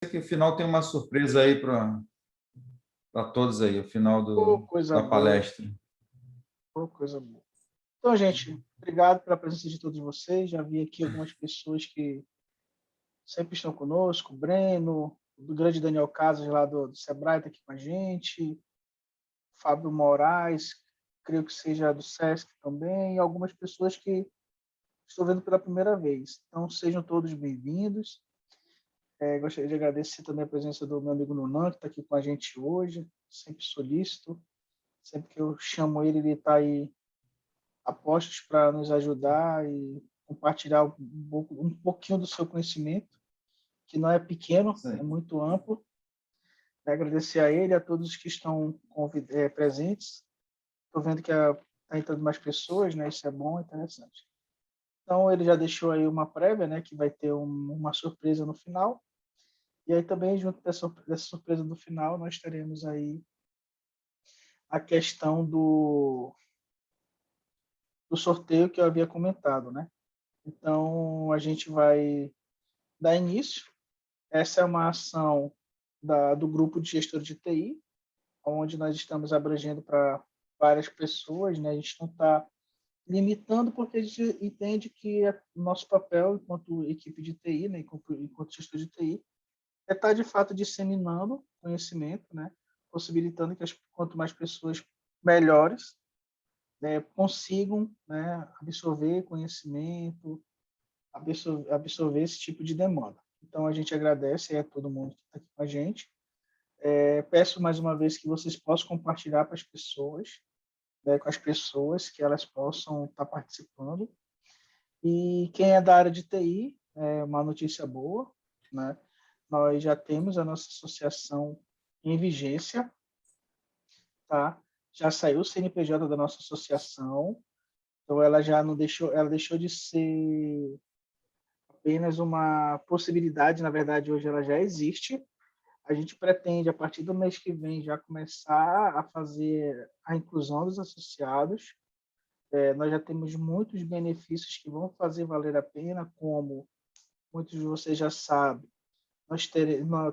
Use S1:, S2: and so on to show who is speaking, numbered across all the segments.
S1: que o final tem uma surpresa aí para todos aí, o final
S2: Pô, coisa
S1: da
S2: boa,
S1: palestra.
S2: pô, coisa boa. Então, gente, obrigado pela presença de todos vocês. Já vi aqui algumas pessoas que sempre estão conosco, o Breno, o grande Daniel Casas lá do Sebrae está aqui com a gente, Fábio Moraes, creio que seja do SESC também, e algumas pessoas que estou vendo pela primeira vez. Então, sejam todos bem-vindos. Gostaria de agradecer também a presença do meu amigo Nunan, que está aqui com a gente hoje, sempre solícito. Sempre que eu chamo ele, ele está aí a postos para nos ajudar e compartilhar um pouquinho do seu conhecimento, que não é pequeno, é muito amplo. Agradecer a ele, a todos que estão presentes. Estou vendo que está entrando mais pessoas, né? Isso é bom, interessante. Então, ele já deixou aí uma prévia, né? Que vai ter uma surpresa no final. E aí também, junto dessa surpresa do final, nós teremos aí a questão do sorteio que eu havia comentado, né? Então, a gente vai dar início. Essa é uma ação do grupo de gestor de TI, onde nós estamos abrangendo para várias pessoas, né? A gente não está limitando porque a gente entende que o nosso papel enquanto equipe de TI, né? enquanto gestor de TI, é estar de fato disseminando conhecimento, né? Possibilitando que quanto mais pessoas melhores, né, consigam, né, absorver conhecimento, absorver esse tipo de demanda. Então, a gente agradece a todo mundo que está aqui com a gente. Peço mais uma vez que vocês possam compartilhar para as pessoas, né, com as pessoas, que elas possam estar participando. E quem é da área de TI, é uma notícia boa, né? Nós já temos a nossa associação em vigência, tá? Já saiu o CNPJ da nossa associação, então ela já não deixou, ela deixou de ser apenas uma possibilidade, na verdade hoje ela já existe. A gente pretende, a partir do mês que vem, já começar a fazer a inclusão dos associados. Nós já temos muitos benefícios que vão fazer valer a pena, como muitos de vocês já sabem,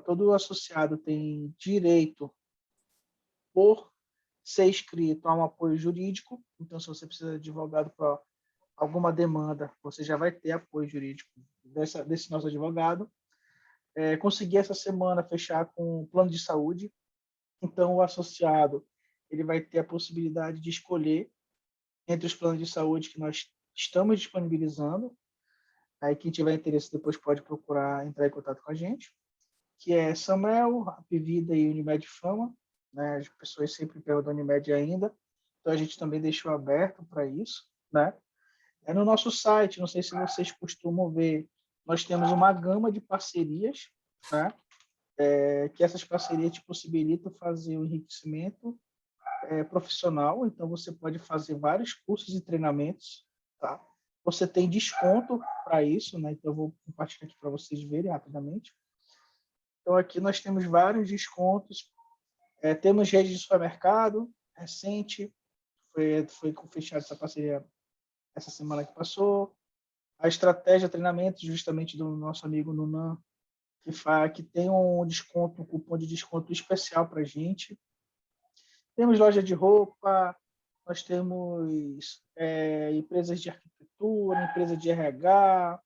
S2: todo associado tem direito, por ser inscrito, a um apoio jurídico. Então, se você precisa de advogado para alguma demanda, você já vai ter apoio jurídico desse nosso advogado. Consegui essa semana fechar com um plano de saúde. Então, o associado ele vai ter a possibilidade de escolher entre os planos de saúde que nós estamos disponibilizando. Aí, quem tiver interesse depois pode procurar entrar em contato com a gente, que é Samuel, Apivida e Unimed Fama. Né? As pessoas sempre perguntam Unimed ainda, então a gente também deixou aberto para isso. Né? No nosso site, não sei se vocês costumam ver, nós temos uma gama de parcerias, né? Que essas parcerias te possibilitam fazer o enriquecimento profissional, então você pode fazer vários cursos e treinamentos, tá? Você tem desconto para isso, né? Então eu vou compartilhar aqui para vocês verem rapidamente. Então aqui nós temos vários descontos. Temos rede de supermercado recente, foi fechada essa parceria essa semana que passou. A estratégia treinamento, justamente do nosso amigo Nunan, que tem um desconto, um cupom de desconto especial para a gente. Temos loja de roupa, nós temos empresas de arquitetura, empresa de RH,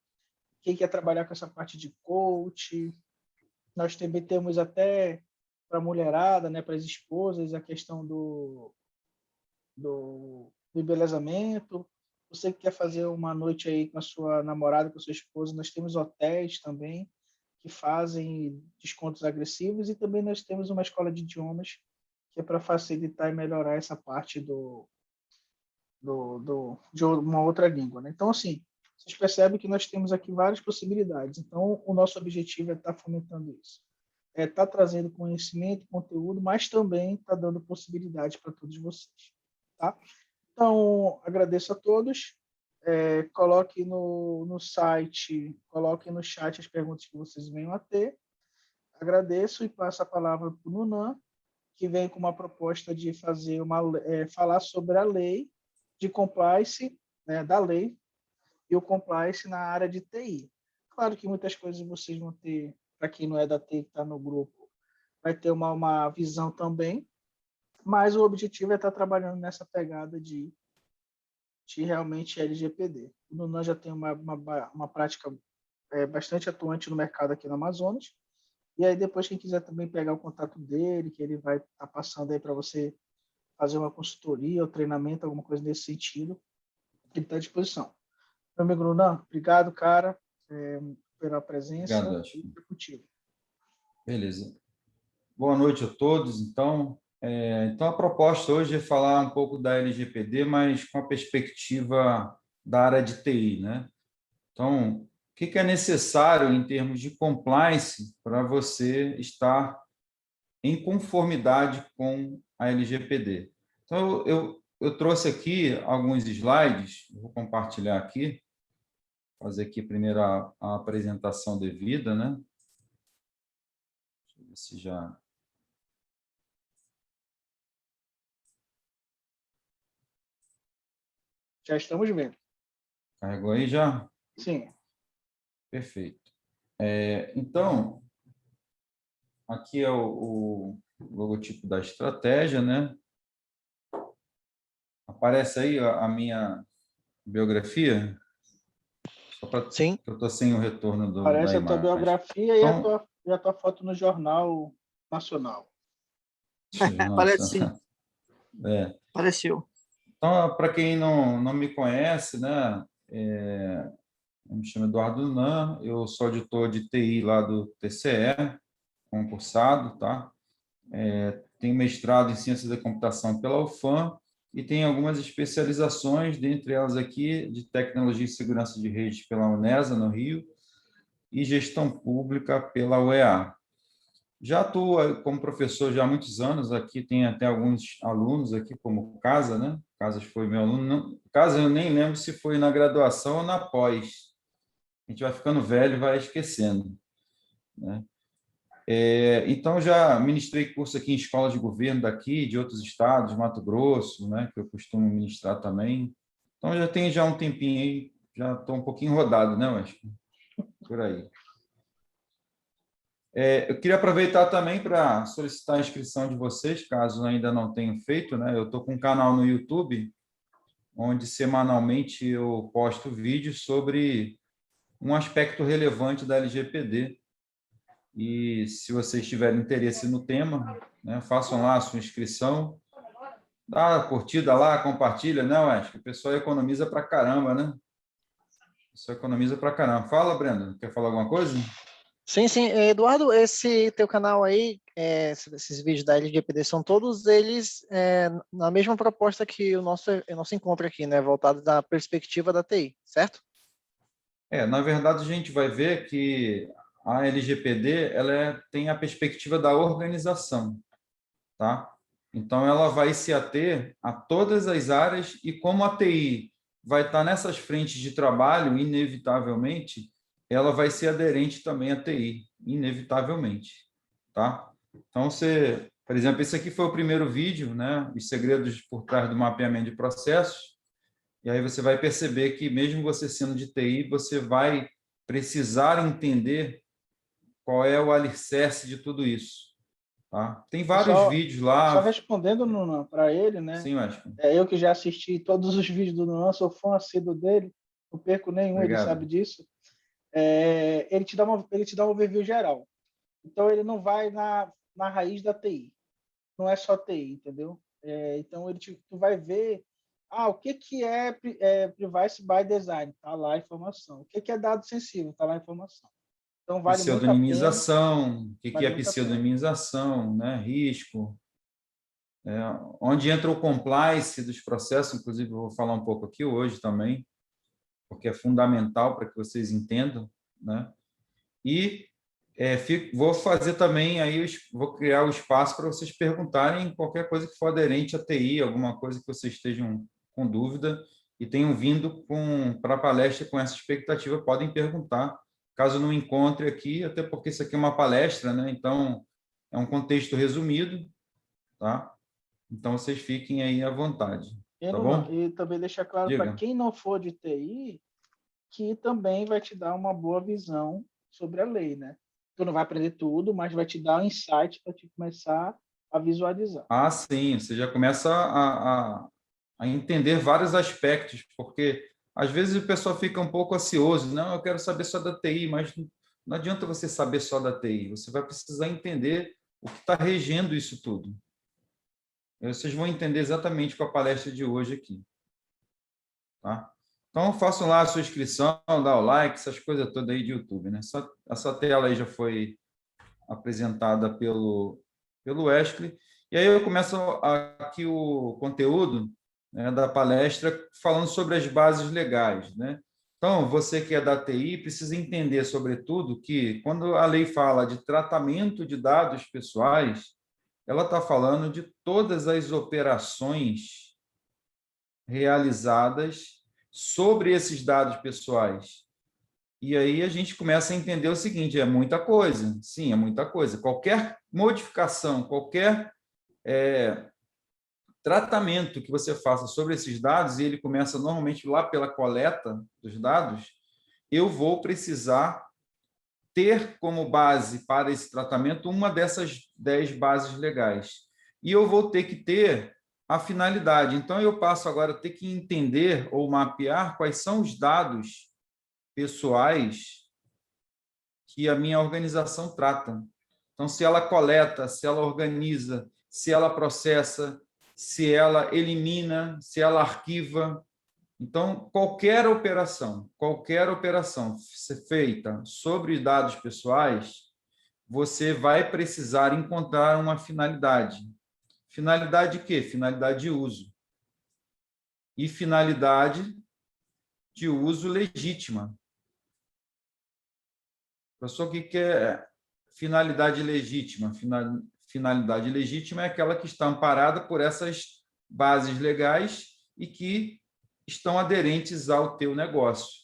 S2: quem quer trabalhar com essa parte de coach. Nós também temos até para a mulherada, né, para as esposas, a questão do embelezamento. Você que quer fazer uma noite aí com a sua namorada, com a sua esposa, nós temos hotéis também que fazem descontos agressivos, e também nós temos uma escola de idiomas que é para facilitar e melhorar essa parte de uma outra língua. Né? Então, assim, vocês percebem que nós temos aqui várias possibilidades. Então, o nosso objetivo é estar fomentando isso. Estar trazendo conhecimento, conteúdo, mas também estar dando possibilidades para todos vocês. Tá? Então, agradeço a todos. Coloque no site, coloque no chat as perguntas que vocês venham a ter. Agradeço e passo a palavra para o Nunan, que vem com uma proposta de falar sobre a lei de compliance, né, da lei, e o compliance na área de TI. Claro que muitas coisas vocês vão ter para quem não é da TI que está no grupo, vai ter uma visão também, mas o objetivo é estar trabalhando nessa pegada de realmente LGPD. O Nunan já tem uma prática bastante atuante no mercado aqui no Amazonas, e aí depois quem quiser também pegar o contato dele, que ele vai estar passando aí para você fazer uma consultoria ou treinamento, alguma coisa nesse sentido, ele está à disposição. Meu amigo Nunan, obrigado, cara, pela presença
S1: Obrigado,
S2: e
S1: Ashton.
S2: contigo.
S1: Beleza. Boa noite a todos. Então, a proposta hoje é falar um pouco da LGPD, mas com a perspectiva da área de TI, né? Então, o que é necessário em termos de compliance para você estar em conformidade com a LGPD? Então, eu trouxe aqui alguns slides, vou compartilhar aqui, fazer aqui primeiro a apresentação devida, né? Deixa eu ver se já...
S2: Já estamos vendo.
S1: Carregou aí já?
S2: Sim.
S1: Perfeito. Então, aqui é o logotipo da estratégia, né? Aparece aí a minha biografia? Só para
S3: Sim,
S1: eu estou sem o retorno da
S2: Parece a tua
S1: imagem.
S2: biografia
S1: Então,
S2: e a tua foto no Jornal Nacional.
S3: parece
S1: nossa,
S3: sim, pareceu.
S1: Então, para quem não me conhece, né? Eu me chamo Eduardo Nunan, eu sou editor de TI lá do TCE, concursado, tá? Tenho mestrado em Ciência da Computação pela UFAM e tenho algumas especializações, dentre elas aqui, de Tecnologia e Segurança de Redes pela UNESA, no Rio, e Gestão Pública pela UEA. Já atuo como professor já há muitos anos, aqui tem até alguns alunos aqui, como o Casa, né? Casas foi meu aluno. Não, Casa eu nem lembro se foi na graduação ou na pós. A gente vai ficando velho e vai esquecendo, né? Então, já ministrei curso aqui em escolas de governo daqui, de outros estados, Mato Grosso, né, que eu costumo ministrar também. Então, já tenho já um tempinho aí, já estou um pouquinho rodado, né, acho, por aí. Eu queria aproveitar também para solicitar a inscrição de vocês, caso ainda não tenham feito, né? Eu estou com um canal no YouTube, onde semanalmente eu posto vídeos sobre um aspecto relevante da LGPD. E se vocês tiverem interesse no tema, né, façam lá a sua inscrição, dá a curtida lá, compartilha, né, acho que o pessoal economiza pra caramba, né? O pessoal economiza pra caramba. Fala, Brenda, quer falar alguma coisa?
S3: Sim. Eduardo, esse teu canal aí, esses vídeos da LGPD, são todos eles na mesma proposta que o nosso encontro aqui, né? Voltado da perspectiva da TI, certo?
S1: Na verdade, a gente vai ver que a LGPD tem a perspectiva da organização, tá? Então, ela vai se ater a todas as áreas e como a TI vai estar nessas frentes de trabalho, inevitavelmente, ela vai ser aderente também à TI, inevitavelmente, tá? Então, por exemplo, esse aqui foi o primeiro vídeo, né? Os segredos por trás do mapeamento de processos. E aí você vai perceber que, mesmo você sendo de TI, você vai precisar entender qual é o alicerce de tudo isso. Tá? Tem
S2: E
S1: vários vídeos
S2: só
S1: lá.
S2: respondendo para ele, né?
S1: Sim, Mágico.
S2: Eu que já assisti todos os vídeos do Nunan, sou fã assíduo dele, não perco nenhum, ele sabe
S1: Obrigado.
S2: disso. Ele te dá um overview geral. Então, ele não vai na raiz da TI. Não é só TI, entendeu? Então, tu vai ver o que é Privacy by Design, tá lá a informação. O que é dado sensível, tá lá a informação. Então, vale muito a pena.
S1: Pseudonimização, o que
S2: Vale
S1: é
S2: muito a pena.
S1: pseudonimização, né? Risco, onde entra o compliance dos processos, inclusive eu vou falar um pouco aqui hoje também, porque é fundamental para que vocês entendam, né? E vou fazer também aí, vou criar o espaço para vocês perguntarem qualquer coisa que for aderente à TI, alguma coisa que vocês estejam com dúvida e tenham vindo para a palestra com essa expectativa, podem perguntar, caso não encontre aqui, até porque isso aqui é uma palestra, né? Então, é um contexto resumido, tá? Então, vocês fiquem aí à vontade, tá bom?
S2: E também deixar claro para
S1: Diga.
S2: quem não for de TI, que também vai te dar uma boa visão sobre a lei, né? Tu não vai aprender tudo, mas vai te dar um insight para te começar a visualizar.
S1: Ah, sim, você já começa a entender vários aspectos, porque às vezes o pessoal fica um pouco ansioso, não, eu quero saber só da TI, mas não adianta você saber só da TI, você vai precisar entender o que está regendo isso tudo. Vocês vão entender exatamente com a palestra de hoje aqui. Tá? Então, façam lá a sua inscrição, dá o like, essas coisas todas aí de YouTube. Né? Essa tela aí já foi apresentada pelo Wesley. E aí eu começo aqui o conteúdo, né, da palestra falando sobre as bases legais. Né? Então, você que é da TI precisa entender, sobretudo, que quando a lei fala de tratamento de dados pessoais, ela está falando de todas as operações realizadas sobre esses dados pessoais. E aí a gente começa a entender o seguinte, é muita coisa. Sim, é muita coisa. Qualquer modificação, qualquer tratamento que você faça sobre esses dados, e ele começa normalmente lá pela coleta dos dados, eu vou precisar ter como base para esse tratamento uma dessas 10 bases legais. E eu vou ter que ter a finalidade. Então, eu passo agora a ter que entender ou mapear quais são os dados pessoais que a minha organização trata. Então, se ela coleta, se ela organiza, se ela processa, se ela elimina, se ela arquiva. Então, qualquer operação ser feita sobre dados pessoais, você vai precisar encontrar uma finalidade. Finalidade de quê? Finalidade de uso. E finalidade de uso legítima. Professor, o que é finalidade legítima? Finalidade legítima é aquela que está amparada por essas bases legais e que estão aderentes ao teu negócio.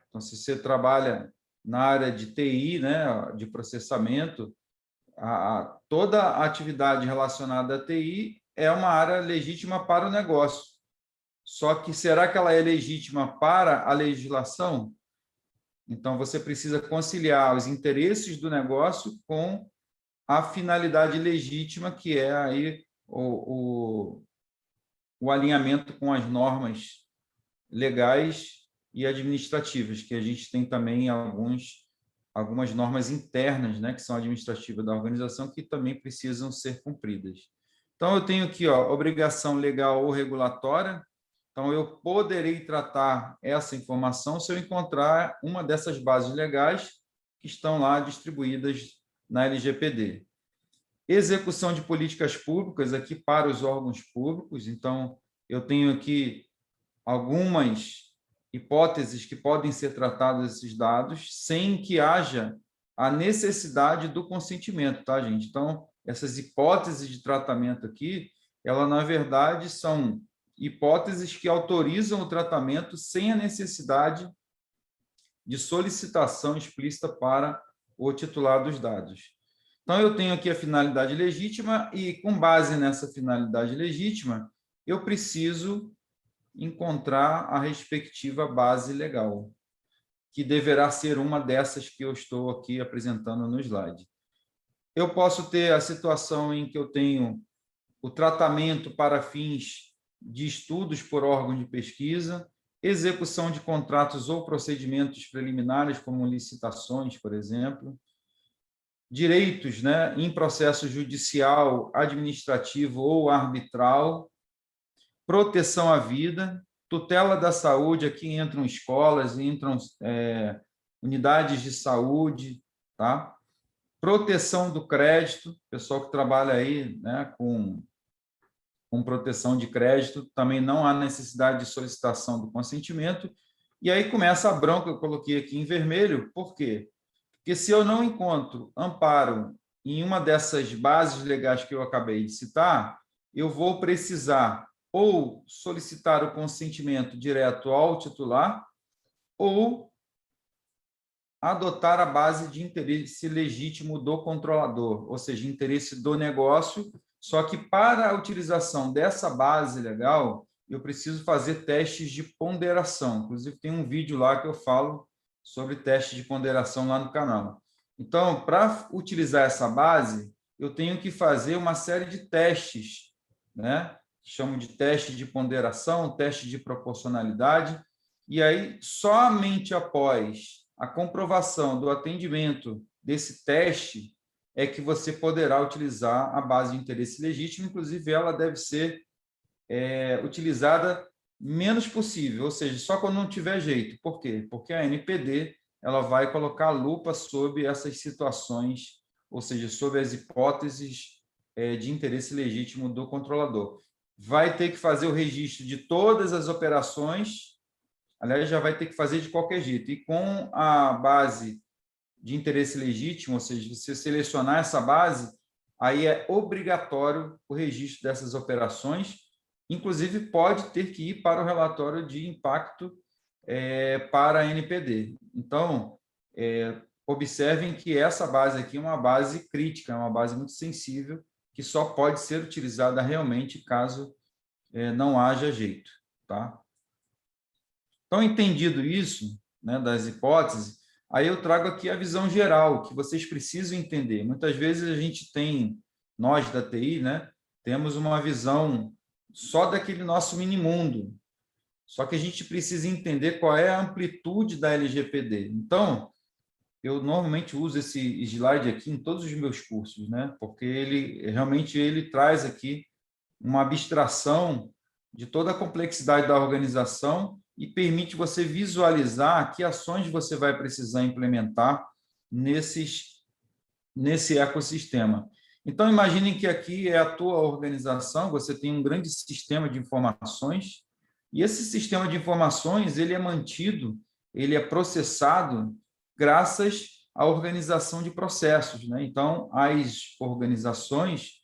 S1: Então, se você trabalha na área de TI, né, de processamento, toda a atividade relacionada à TI é uma área legítima para o negócio. Só que será que ela é legítima para a legislação? Então, você precisa conciliar os interesses do negócio com a finalidade legítima, que é aí o alinhamento com as normas legais e administrativas, que a gente tem também algumas normas internas, né, que são administrativas da organização, que também precisam ser cumpridas. Então, eu tenho aqui, obrigação legal ou regulatória. Então, eu poderei tratar essa informação se eu encontrar uma dessas bases legais que estão lá distribuídas na LGPD. Execução de políticas públicas aqui para os órgãos públicos. Então, eu tenho aqui algumas hipóteses que podem ser tratadas esses dados sem que haja a necessidade do consentimento, tá, gente? Então, essas hipóteses de tratamento aqui, ela, na verdade, são hipóteses que autorizam o tratamento sem a necessidade de solicitação explícita para o titular dos dados. Então, eu tenho aqui a finalidade legítima e, com base nessa finalidade legítima, eu preciso encontrar a respectiva base legal, que deverá ser uma dessas que eu estou aqui apresentando no slide. Eu posso ter a situação em que eu tenho o tratamento para fins de estudos por órgão de pesquisa, execução de contratos ou procedimentos preliminares, como licitações, por exemplo, direitos, né, em processo judicial, administrativo ou arbitral, proteção à vida, tutela da saúde, aqui entram escolas, entram unidades de saúde, tá? Proteção do crédito, pessoal que trabalha aí, né, com proteção de crédito, também não há necessidade de solicitação do consentimento. E aí começa a bronca, eu coloquei aqui em vermelho, por quê? Porque se eu não encontro amparo em uma dessas bases legais que eu acabei de citar, eu vou precisar ou solicitar o consentimento direto ao titular ou adotar a base de interesse legítimo do controlador, ou seja, interesse do negócio. Só que para a utilização dessa base legal, eu preciso fazer testes de ponderação. Inclusive, tem um vídeo lá que eu falo sobre testes de ponderação lá no canal. Então, para utilizar essa base, eu tenho que fazer uma série de testes, né? Chamo de teste de ponderação, teste de proporcionalidade, e aí, somente após a comprovação do atendimento desse teste, é que você poderá utilizar a base de interesse legítimo, inclusive ela deve ser utilizada menos possível, ou seja, só quando não tiver jeito. Por quê? Porque a NPD ela vai colocar a lupa sobre essas situações, ou seja, sobre as hipóteses de interesse legítimo do controlador. Vai ter que fazer o registro de todas as operações, aliás, já vai ter que fazer de qualquer jeito. E com a base de interesse legítimo, ou seja, você selecionar essa base, aí é obrigatório o registro dessas operações, inclusive pode ter que ir para o relatório de impacto para a NPD. Então, observem que essa base aqui é uma base crítica, é uma base muito sensível, que só pode ser utilizada realmente caso não haja jeito. Tá? Então, entendido isso, né, das hipóteses, aí eu trago aqui a visão geral, que vocês precisam entender. Muitas vezes a gente tem, nós da TI, né, temos uma visão só daquele nosso mini-mundo. Só que a gente precisa entender qual é a amplitude da LGPD. Então, eu normalmente uso esse slide aqui em todos os meus cursos, né, porque ele traz aqui uma abstração de toda a complexidade da organização e permite você visualizar que ações você vai precisar implementar nesse ecossistema. Então, imaginem que aqui é a tua organização, você tem um grande sistema de informações, e esse sistema de informações ele é mantido, ele é processado graças à organização de processos, né? Então, as organizações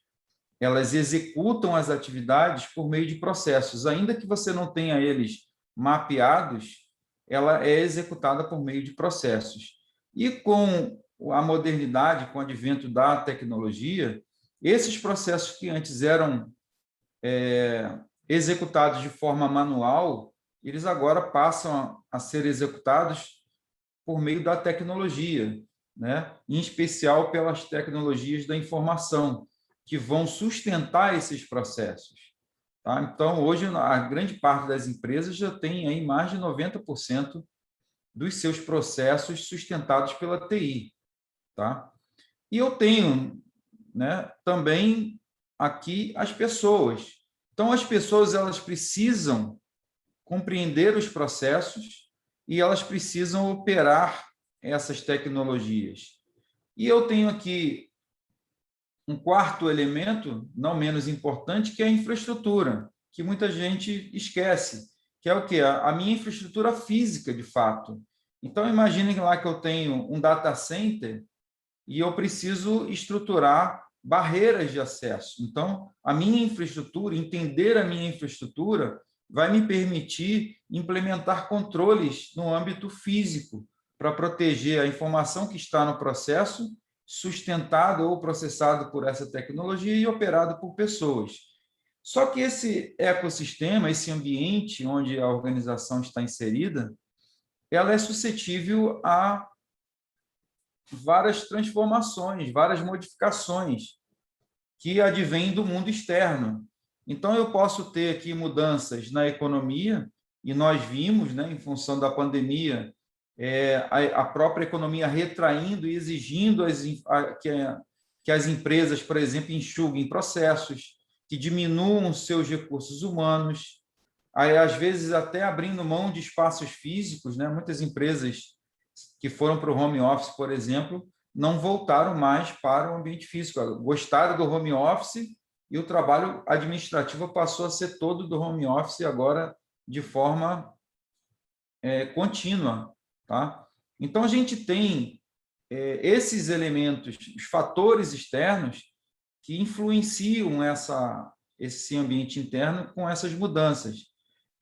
S1: elas executam as atividades por meio de processos. Ainda que você não tenha eles mapeados, ela é executada por meio de processos. E com a modernidade, com o advento da tecnologia, esses processos que antes eram executados de forma manual, eles agora passam a ser executados por meio da tecnologia, né? Em especial pelas tecnologias da informação, que vão sustentar esses processos. Tá? Então, hoje, a grande parte das empresas já tem aí mais de 90% dos seus processos sustentados pela TI. Tá? E eu tenho, né, também aqui as pessoas. Então, as pessoas elas precisam compreender os processos e elas precisam operar essas tecnologias. E eu tenho aqui um quarto elemento, não menos importante, que é a infraestrutura, que muita gente esquece, que é o quê? A minha infraestrutura física, de fato. Então, imaginem lá que eu tenho um data center e eu preciso estruturar barreiras de acesso. Então, a minha infraestrutura, entender a minha infraestrutura, vai me permitir implementar controles no âmbito físico para proteger a informação que está no processo, sustentado ou processado por essa tecnologia e operado por pessoas. Só que esse ecossistema, esse ambiente onde a organização está inserida, ela é suscetível a várias transformações, várias modificações que advêm do mundo externo. Então, eu posso ter aqui mudanças na economia, e nós vimos, né, em função da pandemia, a própria economia retraindo e exigindo que as empresas, por exemplo, enxuguem processos, que diminuam seus recursos humanos, aí, às vezes até abrindo mão de espaços físicos, né? Muitas empresas que foram para o home office, por exemplo, não voltaram mais para o ambiente físico. Gostaram do home office e o trabalho administrativo passou a ser todo do home office agora de forma contínua. Tá? Então, a gente tem esses elementos, os fatores externos que influenciam esse ambiente interno com essas mudanças.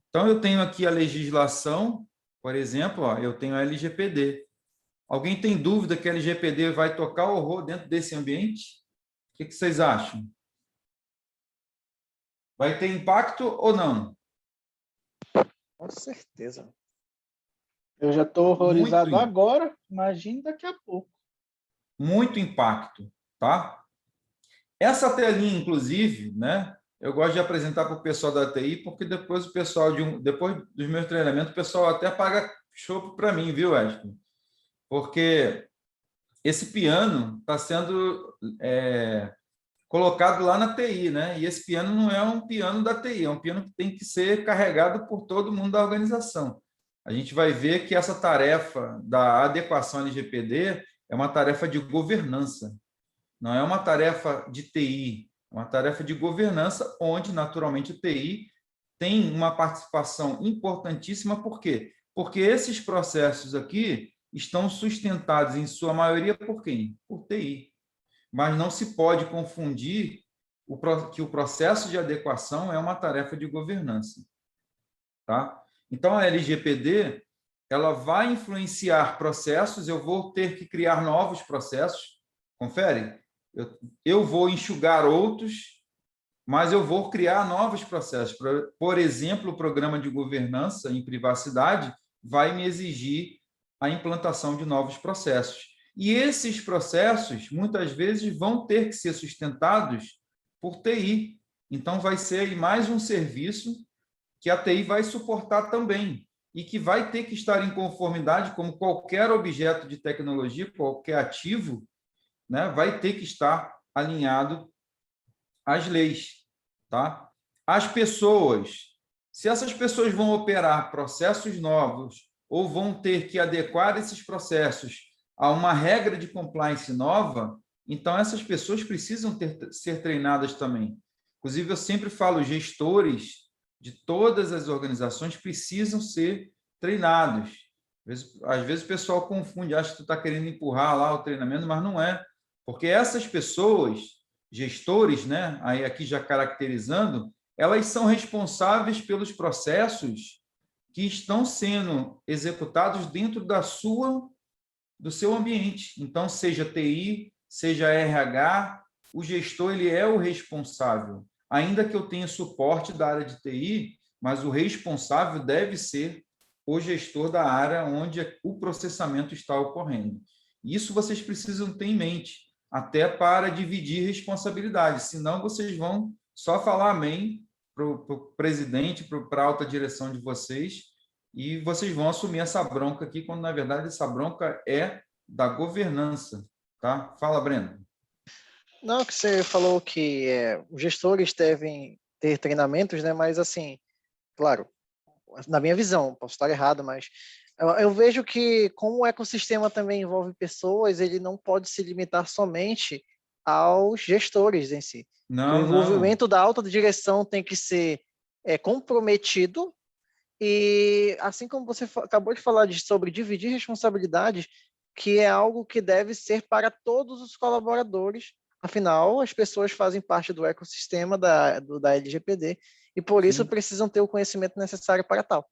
S1: Então, eu tenho aqui a legislação, por exemplo, eu tenho a LGPD. Alguém tem dúvida que a LGPD vai tocar horror dentro desse ambiente? O que vocês acham? Vai ter impacto ou não?
S3: Com certeza.
S2: Eu já estou horrorizado
S1: Muito.
S2: agora, imagine daqui a pouco.
S1: muito impacto, tá? Essa telinha, inclusive, né? Eu gosto de apresentar para o pessoal da TI, porque depois o pessoal depois dos meus treinamentos, o pessoal até paga chopp para mim, viu, Edson? Porque esse piano está sendo colocado lá na TI, né? E esse piano não é um piano da TI, é um piano que tem que ser carregado por todo mundo da organização. A gente vai ver que essa tarefa da adequação LGPD é uma tarefa de governança, não é uma tarefa de TI, é uma tarefa de governança, onde, naturalmente, o TI tem uma participação importantíssima. Por quê? Porque esses processos aqui estão sustentados, em sua maioria, por quem? Por TI. Mas não se pode confundir que o processo de adequação é uma tarefa de governança. Tá? Então, a LGPD ela vai influenciar processos, eu vou ter que criar novos processos, confere? Eu vou enxugar outros, mas eu vou criar novos processos. Por exemplo, o programa de governança em privacidade vai me exigir a implantação de novos processos. E esses processos, muitas vezes, vão ter que ser sustentados por TI. Então, vai ser aí mais um serviço que a TI vai suportar também e que vai ter que estar em conformidade, como qualquer objeto de tecnologia, qualquer ativo, né, vai ter que estar alinhado às leis, tá? As pessoas, se essas pessoas vão operar processos novos ou vão ter que adequar esses processos a uma regra de compliance nova, então essas pessoas precisam ser treinadas também. Inclusive, eu sempre falo, gestores de todas as organizações precisam ser treinados. Às vezes o pessoal confunde, acha que tu está querendo empurrar lá o treinamento, mas não é. Porque essas pessoas, gestores, né, aí aqui já caracterizando, elas são responsáveis pelos processos que estão sendo executados dentro do seu ambiente. Então, seja TI, seja RH, o gestor ele é o responsável. Ainda que eu tenha suporte da área de TI, mas o responsável deve ser o gestor da área onde o processamento está ocorrendo. Isso vocês precisam ter em mente, até para dividir responsabilidades, senão vocês vão só falar amém para o presidente, para a alta direção de vocês, e vocês vão assumir essa bronca aqui, quando, na verdade, essa bronca é da governança. Tá? Fala, Breno.
S3: Não, que você falou que os gestores devem ter treinamentos, né? Mas, assim, claro, na minha visão, posso estar errado, mas eu vejo que, como o ecossistema também envolve pessoas, ele não pode se limitar somente aos gestores em si. Que o
S1: Não, não.
S3: envolvimento da alta direção tem que ser comprometido e, assim como você acabou de falar sobre dividir responsabilidades, que é algo que deve ser para todos os colaboradores. Afinal, as pessoas fazem parte do ecossistema da LGPD e, por isso,
S1: Sim,
S3: precisam ter o conhecimento necessário para tal.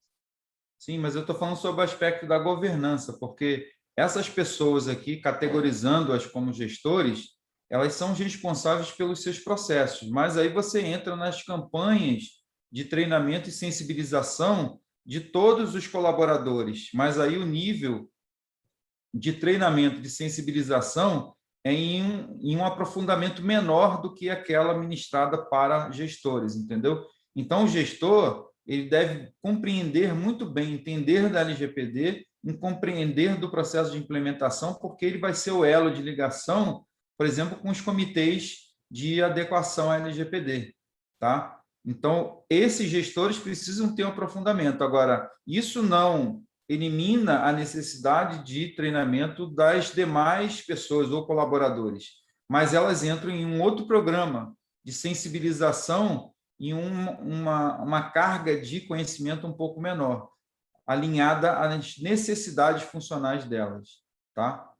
S1: sim, mas eu estou falando sobre o aspecto da governança, porque essas pessoas aqui, categorizando-as como gestores, elas são responsáveis pelos seus processos, mas aí você entra nas campanhas de treinamento e sensibilização de todos os colaboradores, mas aí o nível de treinamento, de sensibilização, é em um aprofundamento menor do que aquela ministrada para gestores, entendeu? Então, o gestor ele deve compreender muito bem, entender da LGPD, compreender do processo de implementação, porque ele vai ser o elo de ligação, por exemplo, com os comitês de adequação à LGPD, tá? Então, esses gestores precisam ter um aprofundamento. Agora, isso não elimina a necessidade de treinamento das demais pessoas ou colaboradores, mas elas entram em um outro programa de sensibilização e uma carga de conhecimento um pouco menor, alinhada às necessidades funcionais delas, tá?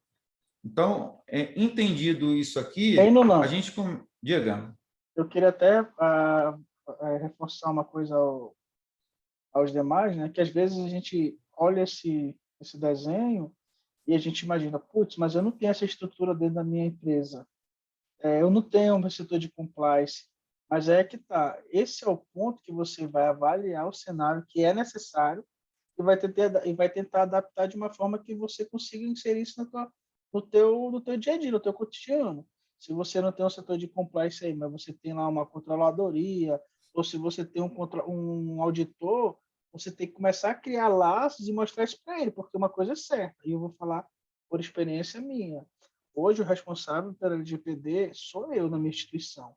S1: Então, entendido isso aqui,
S2: Ainda não.
S1: a gente... Diga.
S2: Eu queria até reforçar uma coisa aos demais, né? Que às vezes a gente olha esse desenho e a gente imagina, putz, mas eu não tenho essa estrutura dentro da minha empresa. Eu não tenho um setor de compliance. Mas é que tá. Esse é o ponto que você vai avaliar o cenário que é necessário e vai tentar adaptar de uma forma que você consiga inserir isso no teu dia a dia, no teu cotidiano. Se você não tem um setor de compliance aí, mas você tem lá uma controladoria, ou se você tem um auditor, você tem que começar a criar laços e mostrar isso para ele, porque uma coisa é certa, e eu vou falar por experiência minha. Hoje, o responsável pela LGPD sou eu na minha instituição.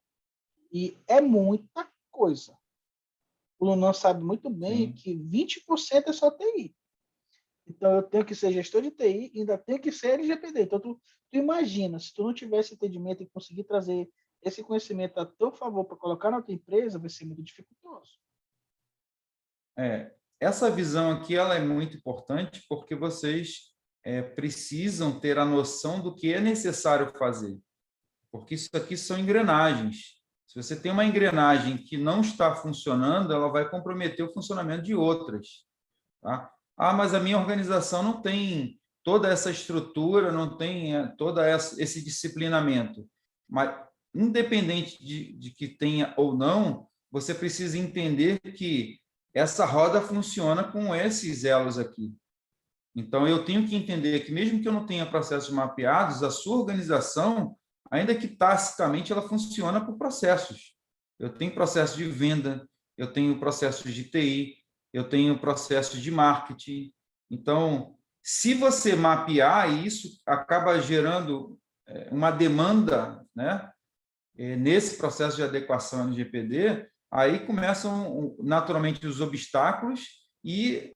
S2: E é muita coisa. O Lunan sabe muito bem que 20% é só TI. Então, eu tenho que ser gestor de TI e ainda tenho que ser LGPD. Então, tu imagina, se tu não tivesse entendimento e conseguir trazer esse conhecimento a teu favor para colocar na tua empresa, vai ser muito dificultoso.
S1: Essa visão aqui ela é muito importante porque vocês precisam ter a noção do que é necessário fazer. Porque isso aqui são engrenagens. Se você tem uma engrenagem que não está funcionando, ela vai comprometer o funcionamento de outras. Tá? Mas a minha organização não tem toda essa estrutura, não tem todo esse disciplinamento. Mas, independente de que tenha ou não, você precisa entender que essa roda funciona com esses elos aqui. Então, eu tenho que entender que, mesmo que eu não tenha processos mapeados, a sua organização, ainda que tacitamente, ela funciona por processos. Eu tenho processo de venda, eu tenho processos de TI, eu tenho processos de marketing. Então, se você mapear, isso acaba gerando uma demanda, né, nesse processo de adequação ao LGPD, aí começam naturalmente os obstáculos e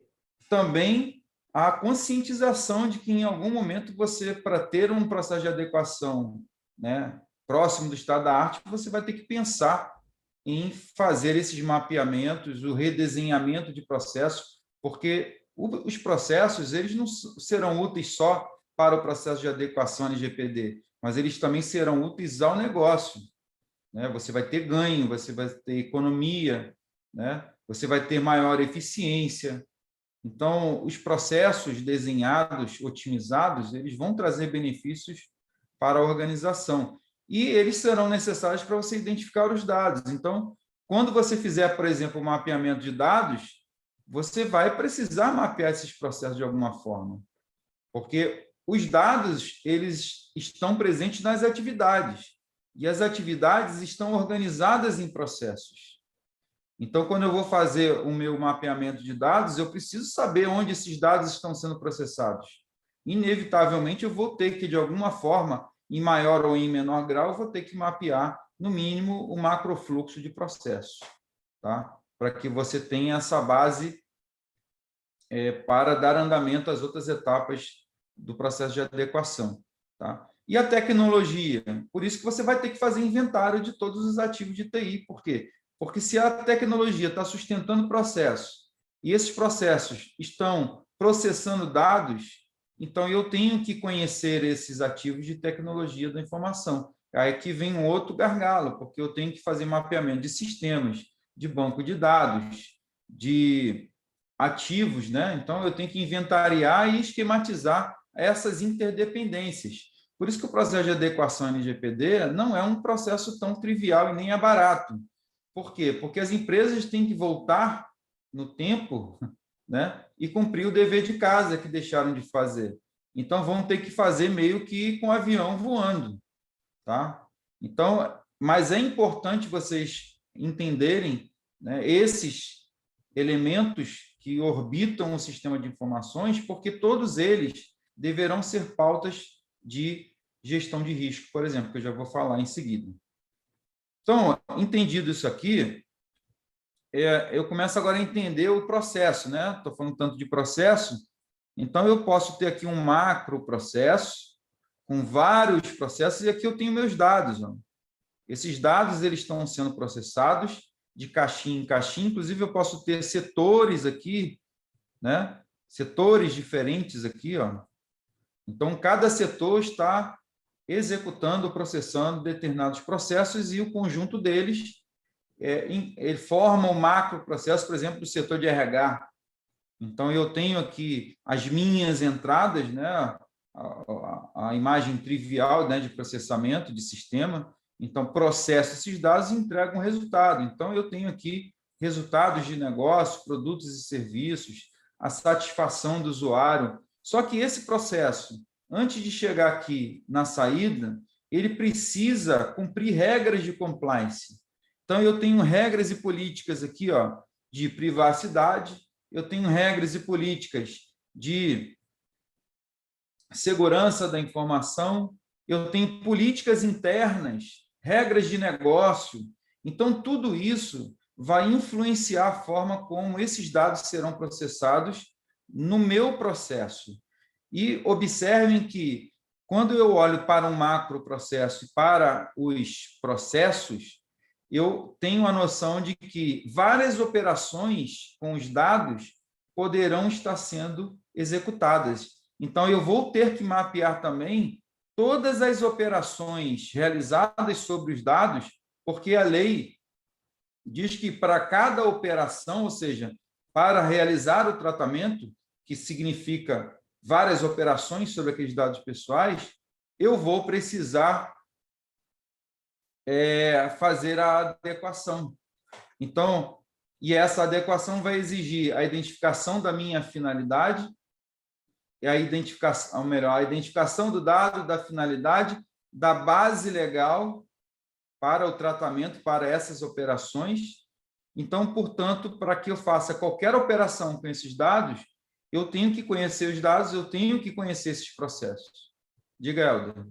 S1: também a conscientização de que, em algum momento, você, para ter um processo de adequação, né, próximo do estado da arte, você vai ter que pensar em fazer esses mapeamentos, o redesenhamento de processos, porque os processos eles não serão úteis só para o processo de adequação à LGPD, mas eles também serão úteis ao negócio. Né? Você vai ter ganho, você vai ter economia, né? Você vai ter maior eficiência. Então, os processos desenhados, otimizados, eles vão trazer benefícios para a organização. E eles serão necessários para você identificar os dados. Então, quando você fizer, por exemplo, o mapeamento de dados, você vai precisar mapear esses processos de alguma forma. Porque os dados, eles estão presentes nas atividades. E as atividades estão organizadas em processos. Então, quando eu vou fazer o meu mapeamento de dados, eu preciso saber onde esses dados estão sendo processados. Inevitavelmente, eu vou ter que, de alguma forma, em maior ou em menor grau, eu vou ter que mapear, no mínimo, o macrofluxo de processos, tá? Para que você tenha essa base para dar andamento às outras etapas do processo de adequação. Tá? E a tecnologia? Por isso que você vai ter que fazer inventário de todos os ativos de TI. Por quê? Porque se a tecnologia está sustentando processos e esses processos estão processando dados, então eu tenho que conhecer esses ativos de tecnologia da informação. Aí que vem um outro gargalo, porque eu tenho que fazer mapeamento de sistemas, de banco de dados, de ativos, né? Então eu tenho que inventariar e esquematizar essas interdependências. Por isso que o processo de adequação LGPD não é um processo tão trivial e nem é barato. Por quê? Porque as empresas têm que voltar no tempo, né, e cumprir o dever de casa que deixaram de fazer. Então, vão ter que fazer meio que com o avião voando. Tá? Então, mas é importante vocês entenderem, né, esses elementos que orbitam o sistema de informações, porque todos eles deverão ser pautas de gestão de risco, por exemplo, que eu já vou falar em seguida. Então, entendido isso aqui, eu começo agora a entender o processo, né? Estou falando tanto de processo, então eu posso ter aqui um macro processo, com vários processos, e aqui eu tenho meus dados. Ó. Esses dados eles estão sendo processados de caixinha em caixinha, inclusive eu posso ter setores aqui, né? Setores diferentes aqui, ó. Então, cada setor está executando, processando determinados processos e o conjunto deles ele forma um macro processo, por exemplo, do setor de RH. Então, eu tenho aqui as minhas entradas, né? A imagem trivial, né, de processamento de sistema. Então, processo esses dados e entrega um resultado. Então, eu tenho aqui resultados de negócio, produtos e serviços, a satisfação do usuário. Só que esse processo, antes de chegar aqui na saída, ele precisa cumprir regras de compliance. Então, eu tenho regras e políticas aqui, ó, de privacidade, eu tenho regras e políticas de segurança da informação, eu tenho políticas internas, regras de negócio. Então, tudo isso vai influenciar a forma como esses dados serão processados no meu processo. E observem que, quando eu olho para um macro processo e para os processos, eu tenho a noção de que várias operações com os dados poderão estar sendo executadas. Então, eu vou ter que mapear também todas as operações realizadas sobre os dados, porque a lei diz que para cada operação, ou seja, para realizar o tratamento, que significa várias operações sobre aqueles dados pessoais, eu vou precisar fazer a adequação. Então, e essa adequação vai exigir a identificação da minha finalidade, e a identificação, ou melhor, a identificação do dado, da finalidade, da base legal para o tratamento, para essas operações. Então, portanto, para que eu faça qualquer operação com esses dados, eu tenho que conhecer os dados, eu tenho que conhecer esses processos. Diga, Helder.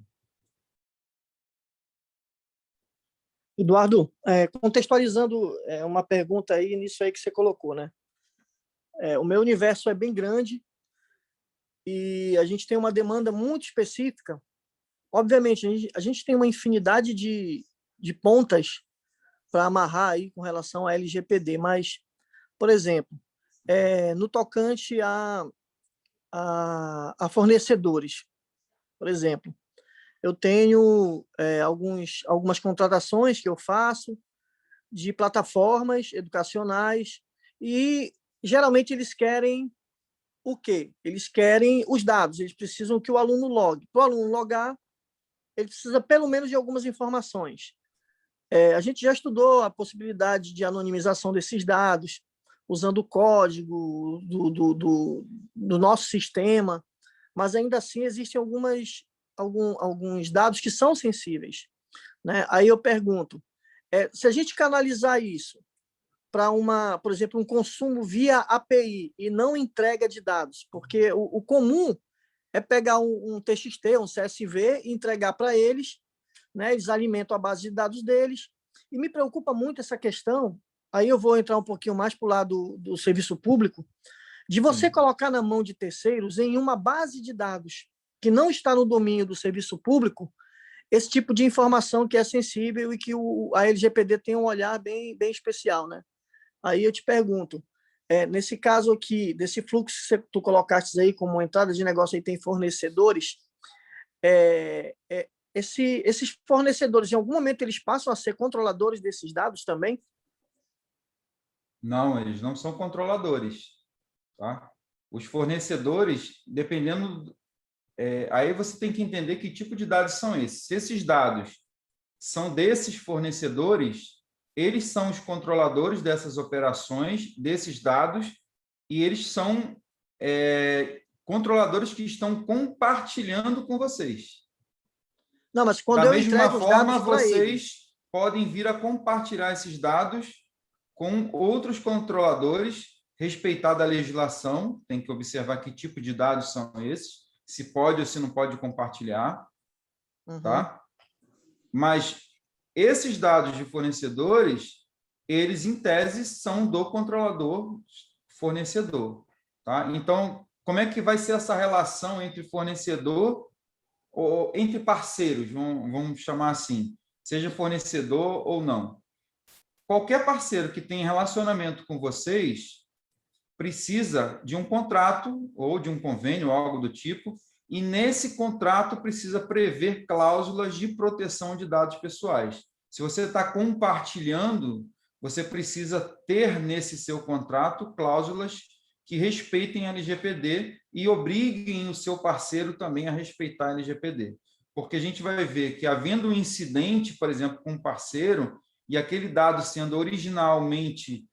S3: Eduardo, contextualizando uma pergunta aí nisso aí que você colocou, né? O meu universo é bem grande e a gente tem uma demanda muito específica. Obviamente, a gente tem uma infinidade de pontas para amarrar aí com relação à LGPD, mas, por exemplo, no tocante a fornecedores, por exemplo, eu tenho algumas contratações que eu faço de plataformas educacionais e, geralmente, eles querem o quê? Eles querem os dados, eles precisam que o aluno logue. Para o aluno logar, ele precisa pelo menos de algumas informações. A gente já estudou a possibilidade de anonimização desses dados, usando o código do nosso sistema, mas ainda assim existem alguns dados que são sensíveis, né? Aí eu pergunto, se a gente canalizar isso para por exemplo, um consumo via API e não entrega de dados, porque o comum é pegar um TXT, um CSV e entregar para eles, né? Eles alimentam a base de dados deles, e me preocupa muito essa questão, aí eu vou entrar um pouquinho mais para o lado do serviço público, de você colocar na mão de terceiros em uma base de dados que não está no domínio do serviço público, esse tipo de informação que é sensível e que a LGPD tem um olhar bem, bem especial, né? Aí eu te pergunto, nesse caso aqui, desse fluxo que tu colocaste aí como entrada de negócio, aí tem fornecedores, esses fornecedores, em algum momento, eles passam a ser controladores desses dados também?
S1: Não, eles não são controladores. Tá? Os fornecedores, dependendo... aí você tem que entender que tipo de dados são esses. Se esses dados são desses fornecedores, eles são os controladores dessas operações, desses dados, e eles são controladores que estão compartilhando com vocês.
S3: Não, mas quando
S1: da
S3: eu
S1: mesma
S3: entrego os
S1: forma,
S3: dados para
S1: vocês
S3: eles,
S1: podem vir a compartilhar esses dados com outros controladores, respeitada a legislação, tem que observar que tipo de dados são esses, se pode ou se não pode compartilhar, tá? Mas esses dados de fornecedores, eles, em tese, são do controlador fornecedor, tá? Então, como é que vai ser essa relação entre fornecedor ou entre parceiros, vamos chamar assim, seja fornecedor ou não? Qualquer parceiro que tem relacionamento com vocês precisa de um contrato ou de um convênio, algo do tipo, e nesse contrato precisa prever cláusulas de proteção de dados pessoais. Se você está compartilhando, você precisa ter nesse seu contrato cláusulas que respeitem a LGPD e obriguem o seu parceiro também a respeitar a LGPD. Porque a gente vai ver que, havendo um incidente, por exemplo, com um parceiro, e aquele dado sendo originalmente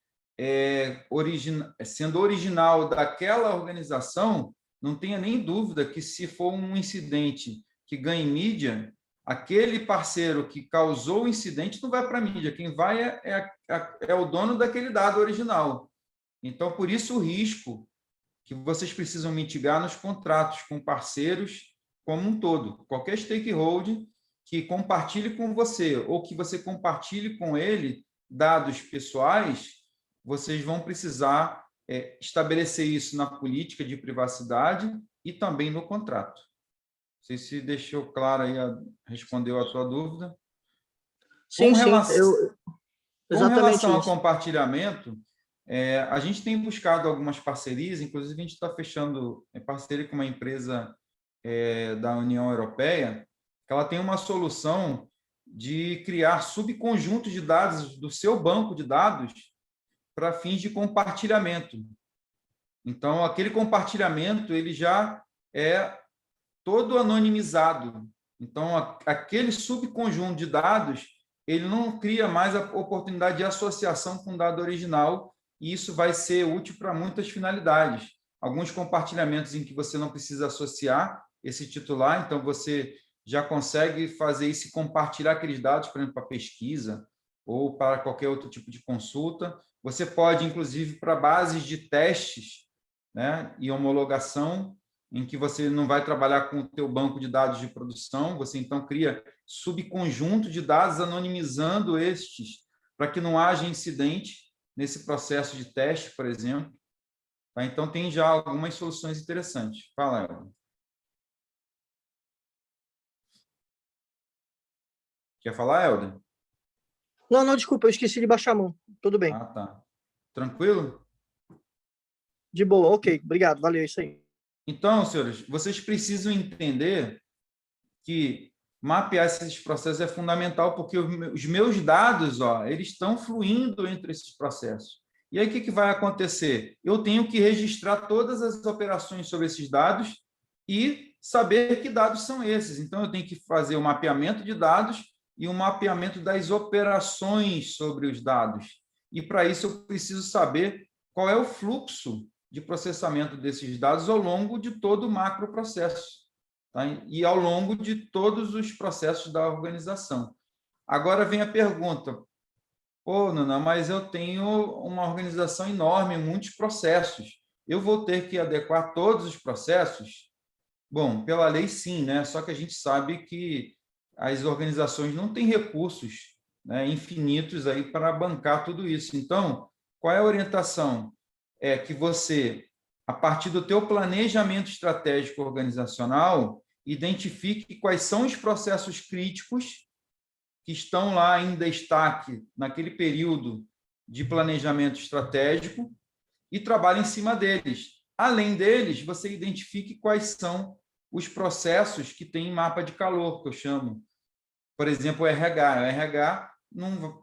S1: sendo original daquela organização, não tenha nem dúvida que, se for um incidente que ganhe mídia, aquele parceiro que causou o incidente não vai para a mídia. Quem vai é o dono daquele dado original. Então, por isso, o risco que vocês precisam mitigar nos contratos com parceiros como um todo. Qualquer stakeholder que compartilhe com você ou que você compartilhe com ele dados pessoais, vocês vão precisar estabelecer isso na política de privacidade e também no contrato. Não sei se deixou claro aí, respondeu a tua dúvida.
S4: Sim,
S1: Com
S4: exatamente
S1: relação ao
S4: isso.
S1: compartilhamento, a gente tem buscado algumas parcerias, inclusive a gente está fechando parceria com uma empresa da União Europeia, que ela tem uma solução de criar subconjuntos de dados do seu banco de dados para fins de compartilhamento. Então, aquele compartilhamento ele já é todo anonimizado. Então, aquele subconjunto de dados ele não cria mais a oportunidade de associação com o dado original, e isso vai ser útil para muitas finalidades. Alguns compartilhamentos em que você não precisa associar esse titular, então você já consegue fazer isso e compartilhar aqueles dados, por exemplo, para pesquisa ou para qualquer outro tipo de consulta. Você pode, inclusive, para bases de testes, né, e homologação, em que você não vai trabalhar com o teu banco de dados de produção, você então cria subconjunto de dados anonimizando estes, para que não haja incidente nesse processo de teste, por exemplo. Tá? Então, tem já algumas soluções interessantes. Fala, Helder. Quer falar, Helder?
S4: Não, desculpa, eu esqueci de baixar a mão. Tudo bem.
S1: Ah, tá. Tranquilo?
S4: De boa, ok. Obrigado, valeu, isso aí.
S1: Então, senhores, vocês precisam entender que mapear esses processos é fundamental, porque os meus dados, eles estão fluindo entre esses processos. E aí, o que vai acontecer? Eu tenho que registrar todas as operações sobre esses dados e saber que dados são esses. Então, eu tenho que fazer o mapeamento de dados e o mapeamento das operações sobre os dados. E, para isso, eu preciso saber qual é o fluxo de processamento desses dados ao longo de todo o macroprocesso, tá? E ao longo de todos os processos da organização. Agora vem a pergunta: pô, Nana, mas eu tenho uma organização enorme, muitos processos. Eu vou ter que adequar todos os processos? Bom, pela lei, sim, né? Só que a gente sabe que as organizações não têm recursos, né, infinitos aí para bancar tudo isso. Então, qual é a orientação? É que você, a partir do teu planejamento estratégico organizacional, identifique quais são os processos críticos que estão lá em destaque naquele período de planejamento estratégico e trabalhe em cima deles. Além deles, você identifique quais são os processos que têm mapa de calor, que eu chamo. Por exemplo, o RH. O RH,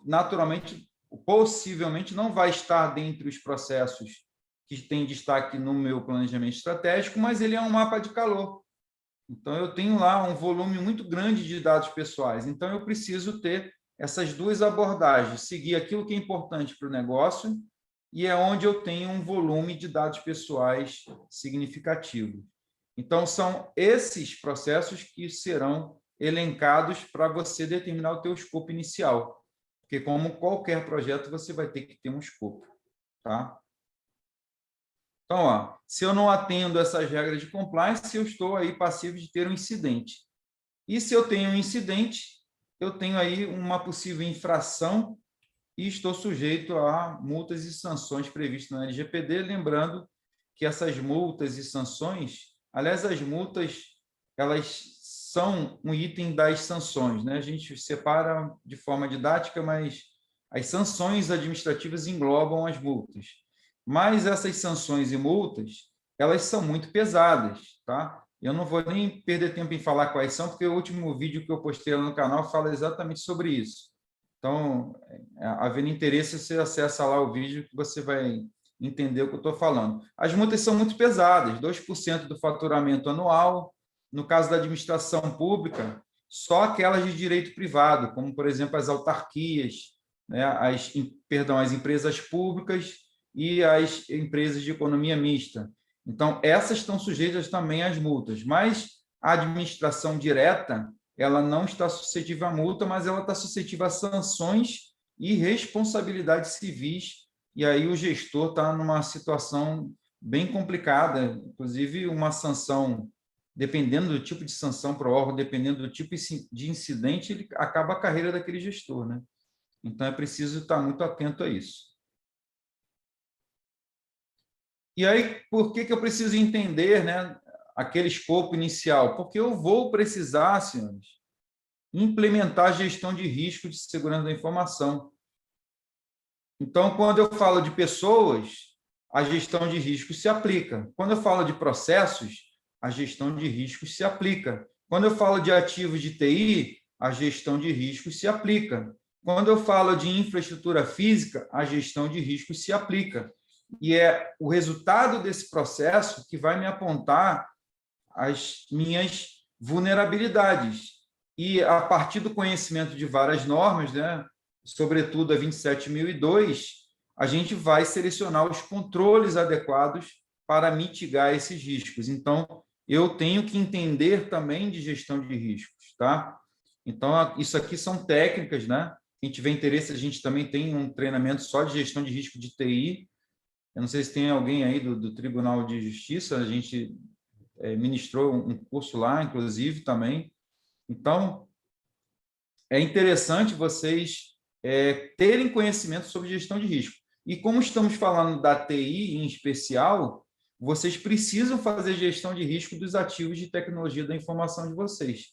S1: naturalmente, possivelmente, não vai estar dentre os processos que têm destaque no meu planejamento estratégico, mas ele é um mapa de calor. Então, eu tenho lá um volume muito grande de dados pessoais. Então, eu preciso ter essas duas abordagens, seguir aquilo que é importante para o negócio e é onde eu tenho um volume de dados pessoais significativo. Então, são esses processos que serão elencados para você determinar o teu escopo inicial, porque, como qualquer projeto, você vai ter que ter um escopo, tá? Então, se eu não atendo essas regras de compliance, eu estou aí passivo de ter um incidente. E se eu tenho um incidente, eu tenho aí uma possível infração e estou sujeito a multas e sanções previstas na LGPD, lembrando que essas multas e sanções, aliás, as multas, elas são um item das sanções, né? A gente separa de forma didática, mas as sanções administrativas englobam as multas. Mas essas sanções e multas, elas são muito pesadas, tá? Eu não vou nem perder tempo em falar quais são, porque o último vídeo que eu postei lá no canal fala exatamente sobre isso. Então, havendo interesse, você acessa lá o vídeo que você vai entender o que eu estou falando. As multas são muito pesadas, 2% do faturamento anual. No caso da administração pública, só aquelas de direito privado, como, por exemplo, as autarquias, né, as empresas públicas e as empresas de economia mista. Então, essas estão sujeitas também às multas, mas a administração direta, ela não está suscetível à multa, mas ela está suscetível a sanções e responsabilidades civis, e aí o gestor está numa situação bem complicada, inclusive uma sanção, dependendo do tipo de sanção para o órgão, dependendo do tipo de incidente, ele acaba a carreira daquele gestor, né? Então, é preciso estar muito atento a isso. E aí, por que eu preciso entender, né, aquele escopo inicial? Porque eu vou precisar, senhores, implementar a gestão de risco de segurança da informação. Então, quando eu falo de pessoas, a gestão de risco se aplica. Quando eu falo de processos, a gestão de riscos se aplica. Quando eu falo de ativos de TI, a gestão de riscos se aplica. Quando eu falo de infraestrutura física, a gestão de riscos se aplica. E é o resultado desse processo que vai me apontar as minhas vulnerabilidades. E, a partir do conhecimento de várias normas, né, sobretudo a 27.002, a gente vai selecionar os controles adequados para mitigar esses riscos. Então, eu tenho que entender também de gestão de riscos, tá? Então, isso aqui são técnicas, né? Quem tiver interesse, a gente também tem um treinamento só de gestão de risco de TI. Eu não sei se tem alguém aí do Tribunal de Justiça, a gente ministrou um curso lá, inclusive, também. Então, é interessante vocês terem conhecimento sobre gestão de risco. E como estamos falando da TI em especial, vocês precisam fazer gestão de risco dos ativos de tecnologia da informação de vocês.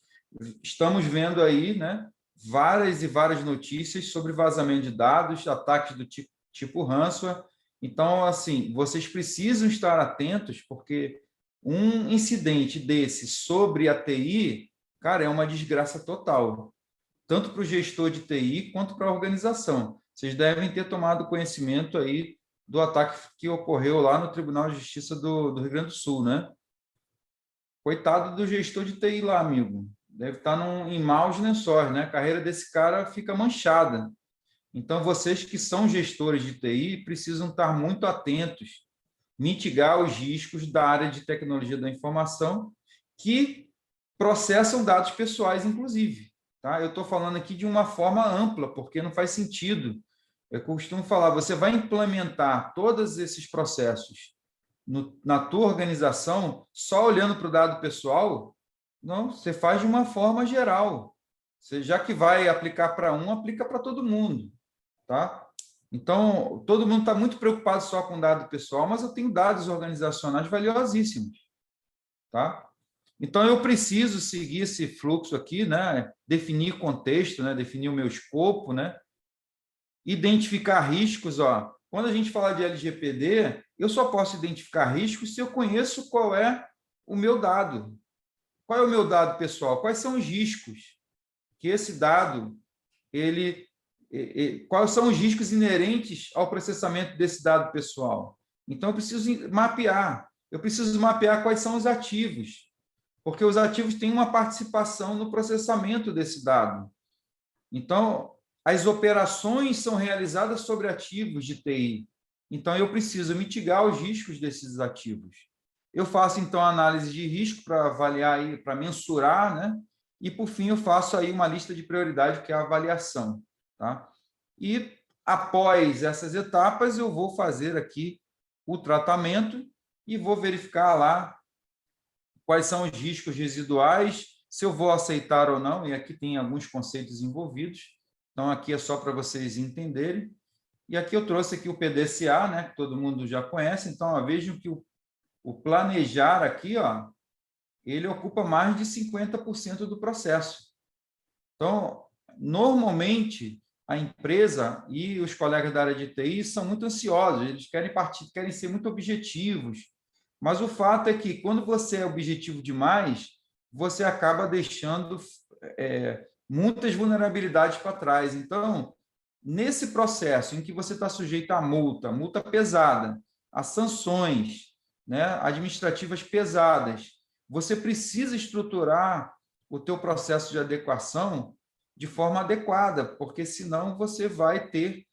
S1: Estamos vendo aí, né, várias e várias notícias sobre vazamento de dados, ataques do tipo ransomware. Então, assim, vocês precisam estar atentos, porque um incidente desse sobre a TI, cara, é uma desgraça total, tanto para o gestor de TI quanto para a organização. Vocês devem ter tomado conhecimento aí do ataque que ocorreu lá no Tribunal de Justiça do Rio Grande do Sul, né? Coitado do gestor de TI lá, amigo. Deve estar em maus lençóis, né? A carreira desse cara fica manchada. Então, vocês que são gestores de TI precisam estar muito atentos, mitigar os riscos da área de tecnologia da informação que processam dados pessoais, inclusive. Tá? Eu estou falando aqui de uma forma ampla, porque não faz sentido. Eu costumo falar, você vai implementar todos esses processos na tua organização só olhando para o dado pessoal? Não, você faz de uma forma geral. Você, já que vai aplicar para um, aplica para todo mundo. Tá? Então, todo mundo está muito preocupado só com dado pessoal, mas eu tenho dados organizacionais valiosíssimos. Tá? Então, eu preciso seguir esse fluxo aqui, né? Definir contexto, né? Definir o meu escopo, né? Identificar riscos. Ó. Quando a gente fala de LGPD, eu só posso identificar riscos se eu conheço qual é o meu dado. Qual é o meu dado pessoal? Quais são os riscos que esse dado, quais são os riscos inerentes ao processamento desse dado pessoal? Então, eu preciso mapear. Eu preciso mapear quais são os ativos, porque os ativos têm uma participação no processamento desse dado. Então, as operações são realizadas sobre ativos de TI. Então, eu preciso mitigar os riscos desses ativos. Eu faço, então, a análise de risco para avaliar, para mensurar, né? E, por fim, eu faço aí uma lista de prioridade, que é a avaliação. Tá? E, após essas etapas, eu vou fazer aqui o tratamento e vou verificar lá quais são os riscos residuais, se eu vou aceitar ou não, e aqui tem alguns conceitos envolvidos. Então, aqui é só para vocês entenderem. E aqui eu trouxe aqui o PDCA, né, que todo mundo já conhece. Então, ó, vejam que o planejar aqui, ó, ele ocupa mais de 50% do processo. Então, normalmente, a empresa e os colegas da área de TI são muito ansiosos, eles querem ser muito objetivos, mas o fato é que, quando você é objetivo demais, você acaba deixando muitas vulnerabilidades para trás. Então, nesse processo em que você está sujeito a multa pesada, a sanções, né, administrativas pesadas, você precisa estruturar o teu processo de adequação de forma adequada, porque senão você vai ter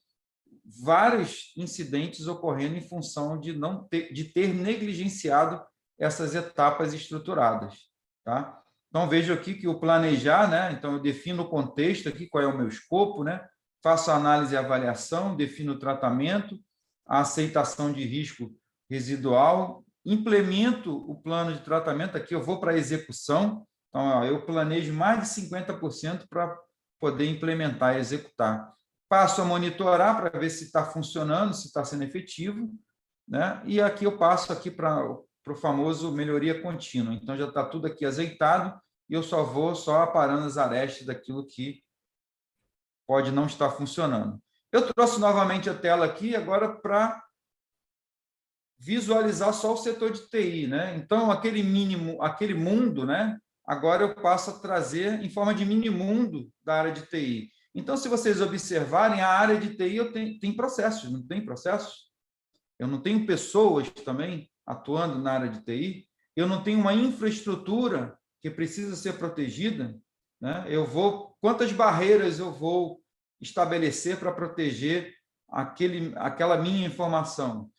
S1: vários incidentes ocorrendo em função de ter negligenciado essas etapas estruturadas, tá? Então, vejo aqui que o planejar, né? Então, eu defino o contexto aqui, qual é o meu escopo, né? Faço a análise e avaliação, defino o tratamento, a aceitação de risco residual, implemento o plano de tratamento, aqui eu vou para a execução, então, ó, eu planejo mais de 50% para poder implementar e executar. Passo a monitorar para ver se está funcionando, se está sendo efetivo, né? E aqui eu passo aqui para o famoso melhoria contínua. Então, já está tudo aqui azeitado e eu só vou aparando as arestas daquilo que pode não estar funcionando. Eu trouxe novamente a tela aqui agora para visualizar só o setor de TI, né? Então, aquele mundo, né? Agora eu passo a trazer em forma de mini mundo da área de TI. Então, se vocês observarem, a área de TI tem processos, não tem processos? Eu não tenho pessoas também atuando na área de TI, eu não tenho uma infraestrutura que precisa ser protegida, né? Quantas barreiras eu vou estabelecer para proteger aquela minha informação?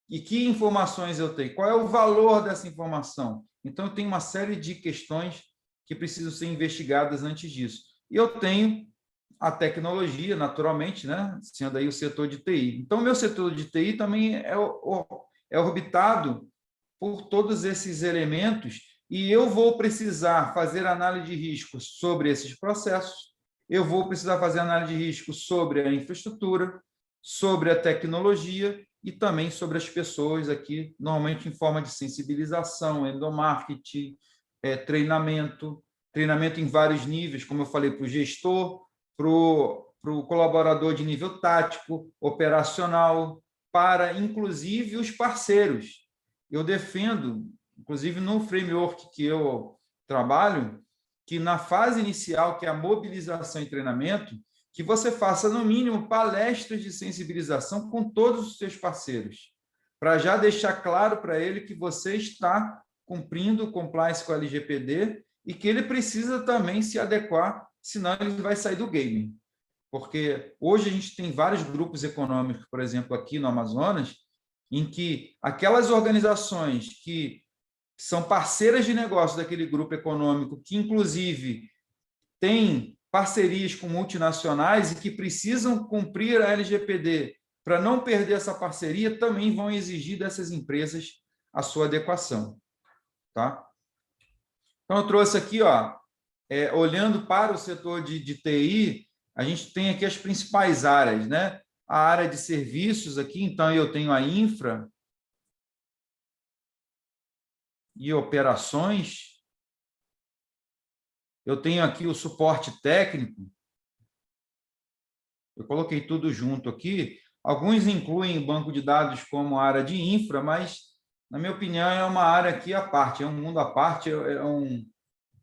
S1: E que informações eu tenho? Qual é o valor dessa informação? Então, eu tenho uma série de questões que precisam ser investigadas antes disso. E eu tenho a tecnologia, naturalmente, né? Sendo aí o setor de TI. Então, o meu setor de TI também é orbitado por todos esses elementos e eu vou precisar fazer análise de riscos sobre esses processos, eu vou precisar fazer análise de riscos sobre a infraestrutura, sobre a tecnologia e também sobre as pessoas aqui, normalmente em forma de sensibilização, endomarketing, treinamento em vários níveis, como eu falei, para o gestor, para o colaborador de nível tático, operacional, para, inclusive, os parceiros. Eu defendo, inclusive no framework que eu trabalho, que na fase inicial, que é a mobilização e treinamento, que você faça, no mínimo, palestras de sensibilização com todos os seus parceiros, para já deixar claro para ele que você está cumprindo o compliance com a LGPD e que ele precisa também se adequar, senão ele vai sair do game. Porque hoje a gente tem vários grupos econômicos, por exemplo, aqui no Amazonas, em que aquelas organizações que são parceiras de negócio daquele grupo econômico, que inclusive têm parcerias com multinacionais e que precisam cumprir a LGPD para não perder essa parceria, também vão exigir dessas empresas a sua adequação. Tá? Então, eu trouxe aqui, ó, olhando para o setor de TI, a gente tem aqui as principais áreas, né? A área de serviços aqui, então eu tenho a infra e operações. Eu tenho aqui o suporte técnico. Eu coloquei tudo junto aqui. Alguns incluem o banco de dados como área de infra, mas, na minha opinião, é uma área aqui à parte, é um mundo à parte,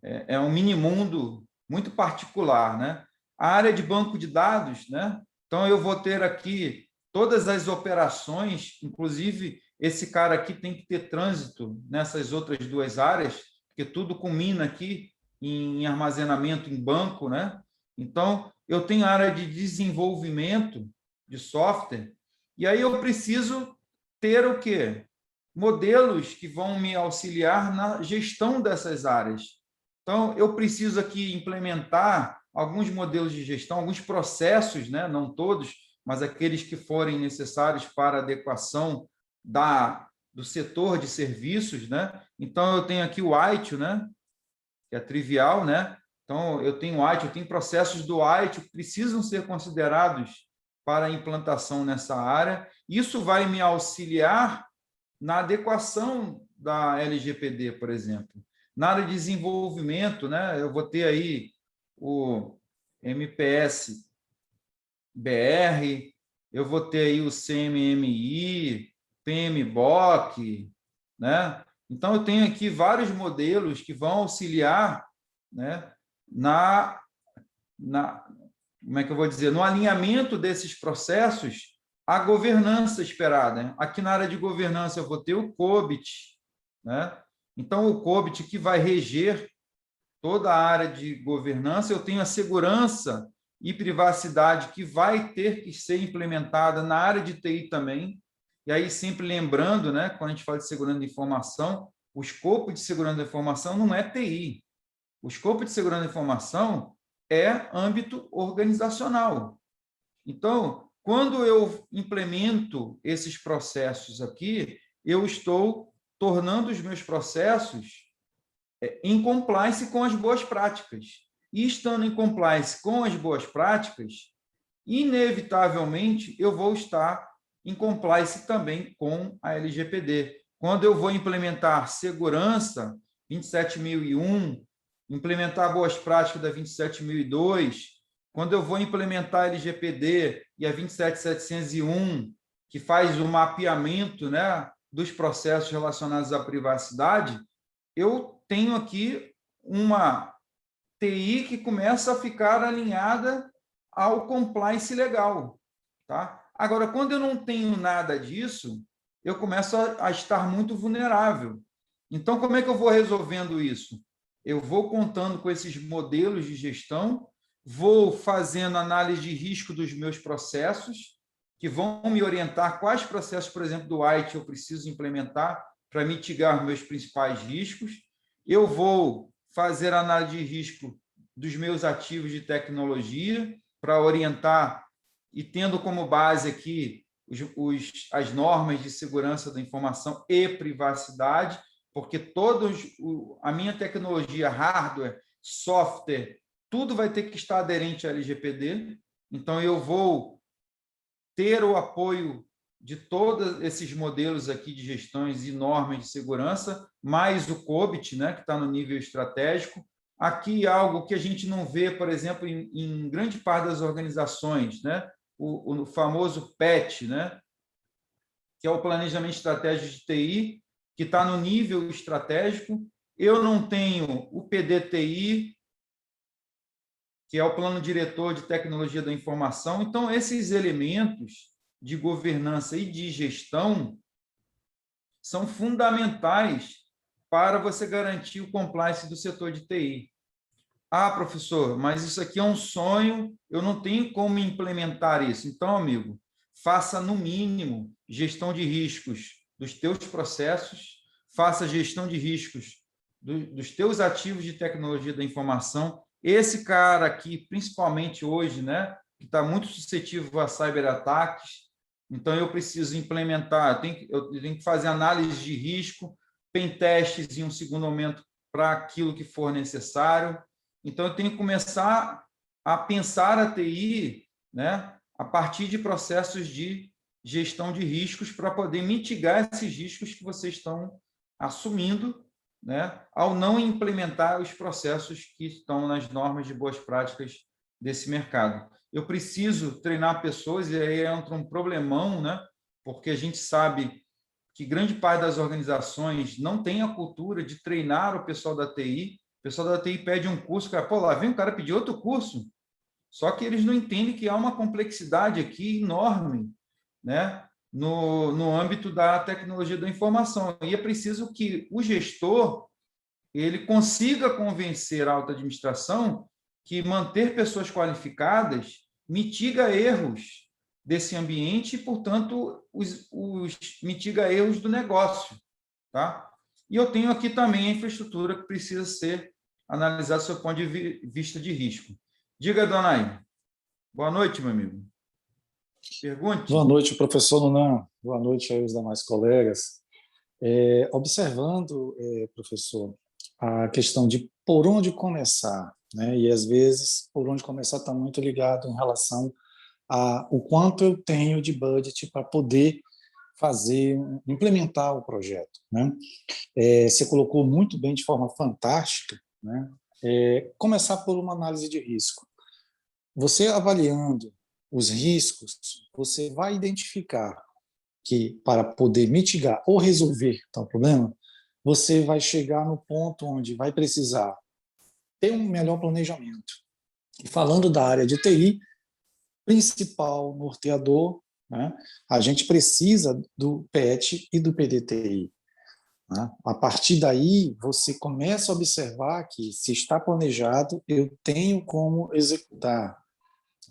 S1: é um mini mundo muito particular, né? A área de banco de dados, né? Então, eu vou ter aqui todas as operações, inclusive esse cara aqui tem que ter trânsito nessas outras duas áreas, porque tudo culmina aqui em armazenamento em banco, né? Então, eu tenho a área de desenvolvimento de software, e aí eu preciso ter o quê? Modelos que vão me auxiliar na gestão dessas áreas. Então, eu preciso aqui implementar alguns modelos de gestão, alguns processos, né? Não todos, mas aqueles que forem necessários para a adequação do setor de serviços, né? Então, eu tenho aqui o ITIL, né? Que é trivial, né? Então, eu tenho ITIL, eu tenho processos do ITIL que precisam ser considerados para a implantação nessa área. Isso vai me auxiliar na adequação da LGPD, por exemplo. Na área de desenvolvimento, né? Eu vou ter aí o MPS BR, eu vou ter aí o CMMI, PMBOK, né? Então, eu tenho aqui vários modelos que vão auxiliar, né, como é que eu vou dizer, no alinhamento desses processos à governança esperada, né? Aqui na área de governança eu vou ter o COBIT, né? Então, o COBIT que vai reger toda a área de governança, eu tenho a segurança e privacidade que vai ter que ser implementada na área de TI também. E aí, sempre lembrando, né, quando a gente fala de segurança da informação, o escopo de segurança da informação não é TI. O escopo de segurança da informação é âmbito organizacional. Então, quando eu implemento esses processos aqui, eu estou tornando os meus processos em compliance com as boas práticas. E estando em compliance com as boas práticas, inevitavelmente eu vou estar em compliance também com a LGPD. Quando eu vou implementar segurança 27001, implementar boas práticas da 27002, quando eu vou implementar a LGPD e a 27701, que faz o mapeamento, né, dos processos relacionados à privacidade, eu tenho aqui uma TI que começa a ficar alinhada ao compliance legal. Tá? Agora, quando eu não tenho nada disso, eu começo a estar muito vulnerável. Então, como é que eu vou resolvendo isso? Eu vou contando com esses modelos de gestão, vou fazendo análise de risco dos meus processos, que vão me orientar quais processos, por exemplo, do IT eu preciso implementar para mitigar meus principais riscos. Eu vou fazer análise de risco dos meus ativos de tecnologia para orientar e tendo como base aqui as normas de segurança da informação e privacidade, porque a minha tecnologia, hardware, software, tudo vai ter que estar aderente à LGPD. Então, eu vou ter o apoio de todos esses modelos aqui de gestões e normas de segurança, mais o COBIT, né, que está no nível estratégico. Aqui, algo que a gente não vê, por exemplo, em grande parte das organizações, né, o famoso PET, né, que é o Planejamento Estratégico de TI, que está no nível estratégico. Eu não tenho o PDTI, que é o Plano Diretor de Tecnologia da Informação. Então, esses elementos de governança e de gestão são fundamentais para você garantir o compliance do setor de TI. Ah, professor, mas isso aqui é um sonho, eu não tenho como implementar isso. Então, amigo, faça no mínimo gestão de riscos dos teus processos, faça gestão de riscos dos teus ativos de tecnologia da informação. Esse cara aqui, principalmente hoje, né, que está muito suscetível a cyberataques, então eu preciso implementar, eu tenho que fazer análise de risco, pentestes em um segundo momento para aquilo que for necessário. Então, eu tenho que começar a pensar a TI, né, a partir de processos de gestão de riscos para poder mitigar esses riscos que vocês estão assumindo, né, ao não implementar os processos que estão nas normas de boas práticas desse mercado. Eu preciso treinar pessoas, e aí entra um problemão, né, porque a gente sabe que grande parte das organizações não tem a cultura de treinar o pessoal da TI. O pessoal da TI pede um curso, cara, pô, lá vem o cara pedir outro curso. Só que eles não entendem que há uma complexidade aqui enorme, né, no âmbito da tecnologia da informação. E é preciso que o gestor ele consiga convencer a alta administração que manter pessoas qualificadas mitiga erros desse ambiente e, portanto, mitiga erros do negócio. Tá? E eu tenho aqui também a infraestrutura que precisa ser analisada do seu ponto de vista de risco. Diga, dona Aide. Boa noite, meu amigo. Pergunte.
S5: Boa noite, professor Nunan. Boa noite aos demais colegas. Observando, professor, a questão de por onde começar, né? E às vezes por onde começar está muito ligado em relação a o quanto eu tenho de budget para poder implementar o projeto, né? Você colocou muito bem, de forma fantástica, né? Começar por uma análise de risco. Você avaliando os riscos, você vai identificar que para poder mitigar ou resolver tal problema, você vai chegar no ponto onde vai precisar ter um melhor planejamento. E falando da área de TI, principal norteador, né, a gente precisa do PET e do PDTI. Né? A partir daí, você começa a observar que, se está planejado, eu tenho como executar.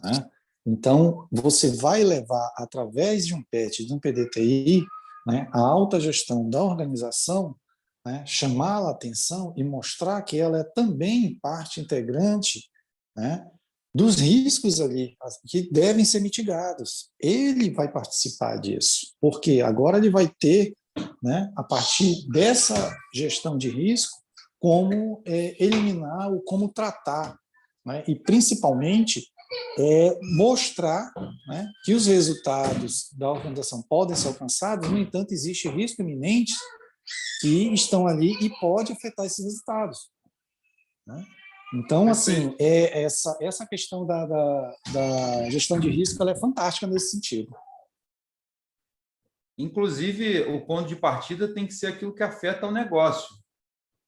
S5: né? Então, você vai levar, através de um PET, de um PDTI, né, a alta gestão da organização, né, chamá-la a atenção e mostrar que ela é também parte integrante, né, dos riscos ali, que devem ser mitigados. Ele vai participar disso, porque agora ele vai ter, né, a partir dessa gestão de risco, como eliminar ou como tratar, né, e principalmente mostrar, né, que os resultados da organização podem ser alcançados, no entanto, existe risco iminente que estão ali e pode afetar esses resultados, né? Então, assim, essa questão da gestão de risco ela é fantástica nesse sentido.
S1: Inclusive, o ponto de partida tem que ser aquilo que afeta o negócio,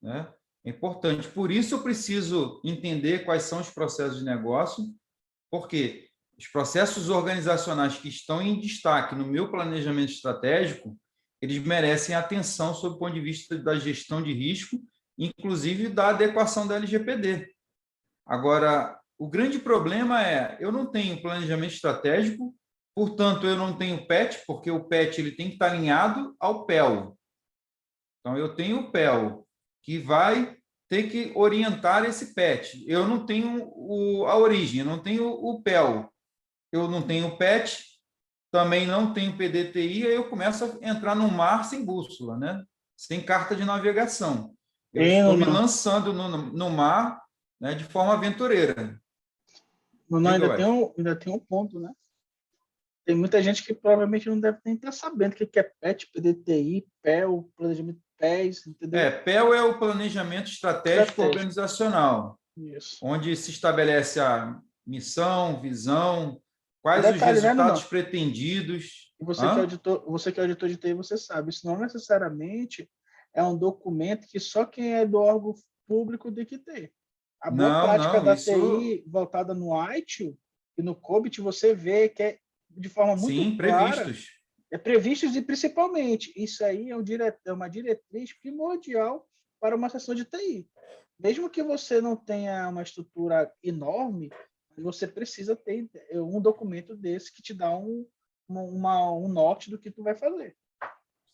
S1: né? É importante. Por isso, eu preciso entender quais são os processos de negócio, porque os processos organizacionais que estão em destaque no meu planejamento estratégico, eles merecem atenção sob o ponto de vista da gestão de risco, inclusive da adequação da LGPD. Agora, o grande problema é, eu não tenho planejamento estratégico, portanto, eu não tenho PET, porque o PET ele tem que estar alinhado ao PEL. Então, eu tenho o PEL, que vai ter que orientar esse PET. Eu não tenho a origem, eu não tenho o PEL. Eu não tenho PET, também não tenho PDTI, aí eu começo a entrar no mar sem bússola, né? Sem carta de navegação. Eu estou me lançando no mar, né, de forma aventureira.
S2: Não, ainda tem um ponto, né? Tem muita gente que provavelmente não deve nem estar sabendo o que é PET, PDTI, PEL, planejamento PES, entendeu?
S1: PEL é o planejamento estratégico organizacional.
S2: Isso.
S1: Onde se estabelece a missão, visão, quais os resultados pretendidos.
S2: Você que é auditor de TI, você sabe, isso não necessariamente é um documento que só quem é do órgão público tem que ter. A boa prática da TI voltada no ITIL e no COBIT, você vê que é de forma muito clara.
S1: Previstos.
S2: Previstos e principalmente, isso aí é uma diretriz primordial para uma seção de TI. Mesmo que você não tenha uma estrutura enorme, você precisa ter um documento desse que te dá um norte do que tu vai fazer.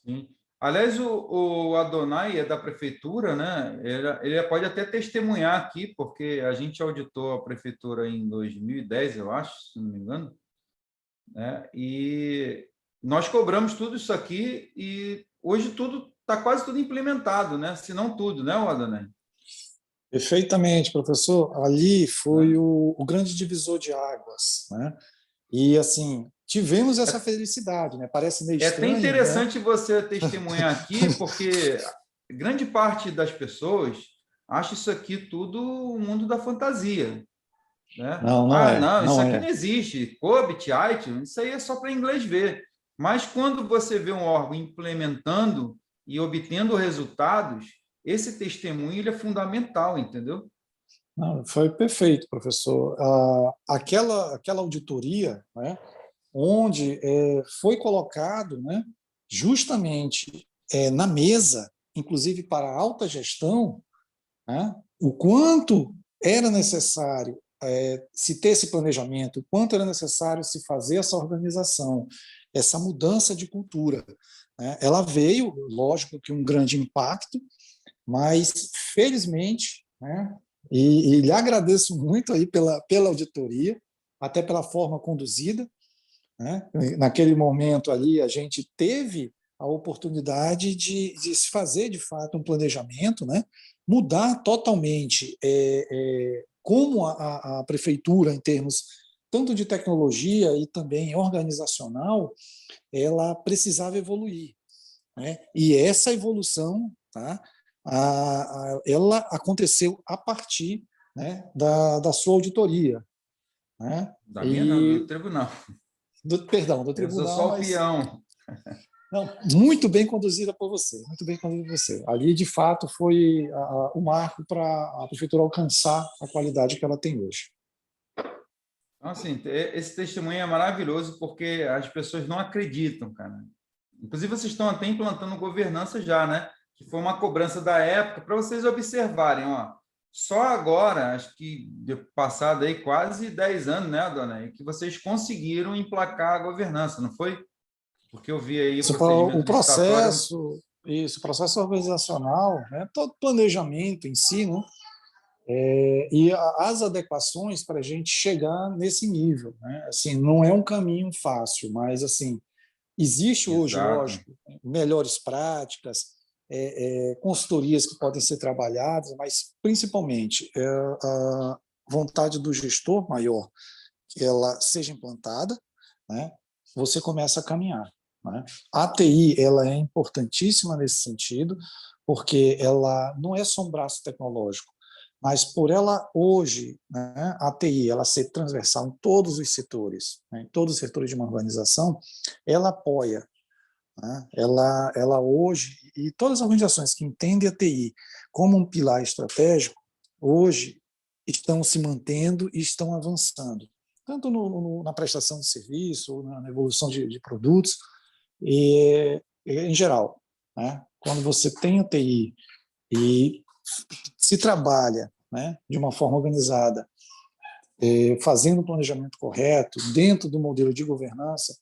S1: Sim. Aliás, o Adonai é da prefeitura, né? Ele pode até testemunhar aqui, porque a gente auditou a prefeitura em 2010, eu acho, se não me engano, né? E nós cobramos tudo isso aqui e hoje tudo está quase tudo implementado, né? Se não tudo, né, Adonai?
S5: Perfeitamente, professor. Ali foi o grande divisor de águas, né? E, assim, tivemos essa felicidade, né? Parece meio estranho.
S1: É até interessante,
S5: né?
S1: Você testemunhar aqui, porque grande parte das pessoas acha isso aqui tudo o mundo da fantasia. Né?
S5: Não,
S1: isso aqui não existe. COBIT, ITIL, isso aí é só para inglês ver. Mas quando você vê um órgão implementando e obtendo resultados, esse testemunho ele é fundamental, entendeu?
S5: Não, foi perfeito, professor. Aquela auditoria, né, onde foi colocado, né, justamente na mesa, inclusive para a alta gestão, né, o quanto era necessário se ter esse planejamento, o quanto era necessário se fazer essa organização, essa mudança de cultura. Né? Ela veio, lógico que um grande impacto, mas, felizmente, né, e lhe agradeço muito aí pela auditoria, até pela forma conduzida, né? Naquele momento ali, a gente teve a oportunidade de se fazer, de fato, um planejamento, né? Mudar totalmente como a prefeitura, em termos tanto de tecnologia e também organizacional, ela precisava evoluir. Né? E essa evolução, tá? Ela aconteceu a partir, né, da sua auditoria. Né?
S1: Da minha não, do tribunal.
S5: Perdão, do tribunal.
S1: Eu sou só o peão.
S5: Não, muito bem conduzida por você, muito bem conduzida por você. Ali, de fato, foi o marco para a prefeitura alcançar a qualidade que ela tem hoje.
S1: Então, assim, esse testemunho é maravilhoso porque as pessoas não acreditam, cara. Inclusive, vocês estão até implantando governança já, né? Que foi uma cobrança da época, para vocês observarem, ó. só agora, acho que passado aí quase 10 anos, né, dona, que vocês conseguiram emplacar a governança, não foi? Porque eu vi aí o procedimento licitatório.
S5: O processo organizacional, né, todo planejamento em si, né, e as adequações para a gente chegar nesse nível, né? Assim, não é um caminho fácil, mas assim existe hoje,
S1: Exato.
S5: lógico, melhores práticas, consultorias que podem ser trabalhadas, mas principalmente a vontade do gestor maior que ela seja implantada, né? Você começa a caminhar, né? A TI ela é importantíssima nesse sentido, porque ela não é só um braço tecnológico, mas por ela hoje, né, a TI ela ser transversal em todos os setores, né, em todos os setores de uma organização, ela apoia, né, ela hoje, e todas as organizações que entendem a TI como um pilar estratégico, hoje estão se mantendo e estão avançando, tanto na prestação de serviço, na evolução de produtos, e em geral, né, quando você tem a TI e se trabalha, né, de uma forma organizada, fazendo o planejamento correto, dentro do modelo de governança,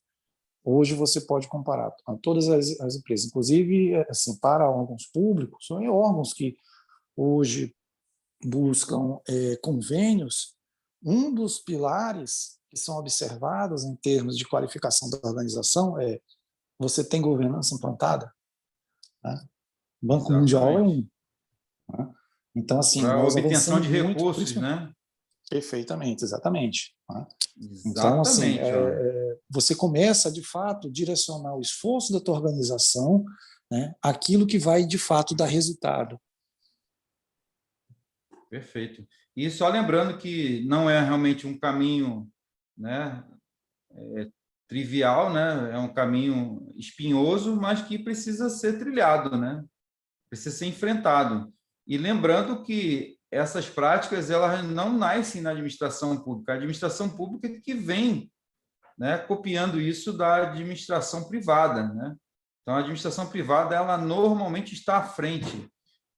S5: hoje você pode comparar a todas as empresas, inclusive assim, para órgãos públicos, são órgãos que hoje buscam convênios, um dos pilares que são observados em termos de qualificação da organização é você tem governança implantada? Né? O Banco Mundial é um. Né? Então, assim,
S1: para
S5: nós
S1: obtenção
S5: avançamos
S1: de
S5: muito.
S1: recursos, né?
S5: Perfeitamente, exatamente. Né? Então, assim,
S1: Exatamente.
S5: você começa, de fato, direcionar o esforço da tua organização, né, aquilo que vai, de fato, dar resultado.
S1: Perfeito. E só lembrando que não é realmente um caminho, né, trivial, né? É um caminho espinhoso, mas que precisa ser trilhado, né? Precisa ser enfrentado. E lembrando que essas práticas elas não nascem na administração pública. A administração pública que vem, né, copiando isso da administração privada, né? Então, a administração privada ela normalmente está à frente.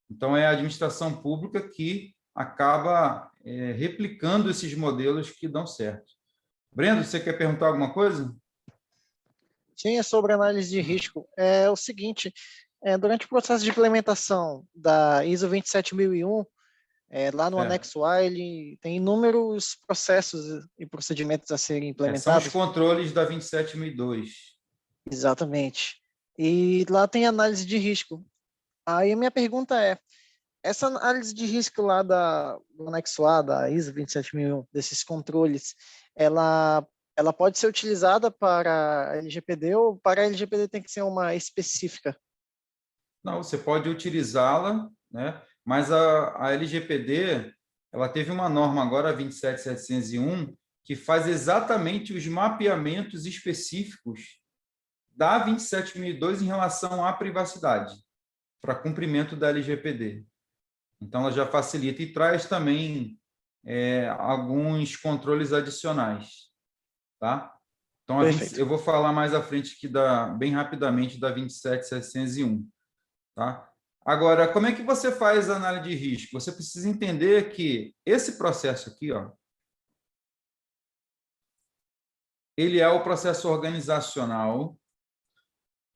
S1: Então, é a administração pública que acaba replicando esses modelos que dão certo. Brendo, você quer perguntar alguma coisa?
S3: Sim, é sobre análise de risco. É o seguinte, durante o processo de implementação da ISO 27001, lá no anexo A, ele tem inúmeros processos e procedimentos a serem implementados.
S1: São os controles da 27002.
S3: Exatamente. E lá tem análise de risco. Aí a minha pergunta é, essa análise de risco lá do anexo A, da ISO 27001, desses controles, ela pode ser utilizada para a LGPD ou para a LGPD tem que ser uma específica?
S1: Não, você pode utilizá-la, né? Mas a LGPD ela teve uma norma agora, a 27701, que faz exatamente os mapeamentos específicos da 27002 em relação à privacidade, para cumprimento da LGPD. Então, ela já facilita e traz também alguns controles adicionais. Tá? Então, eu vou falar mais à frente aqui bem rapidamente da 27701. Tá? Agora, como é que você faz a análise de risco? Você precisa entender que esse processo aqui, ó, ele é o processo organizacional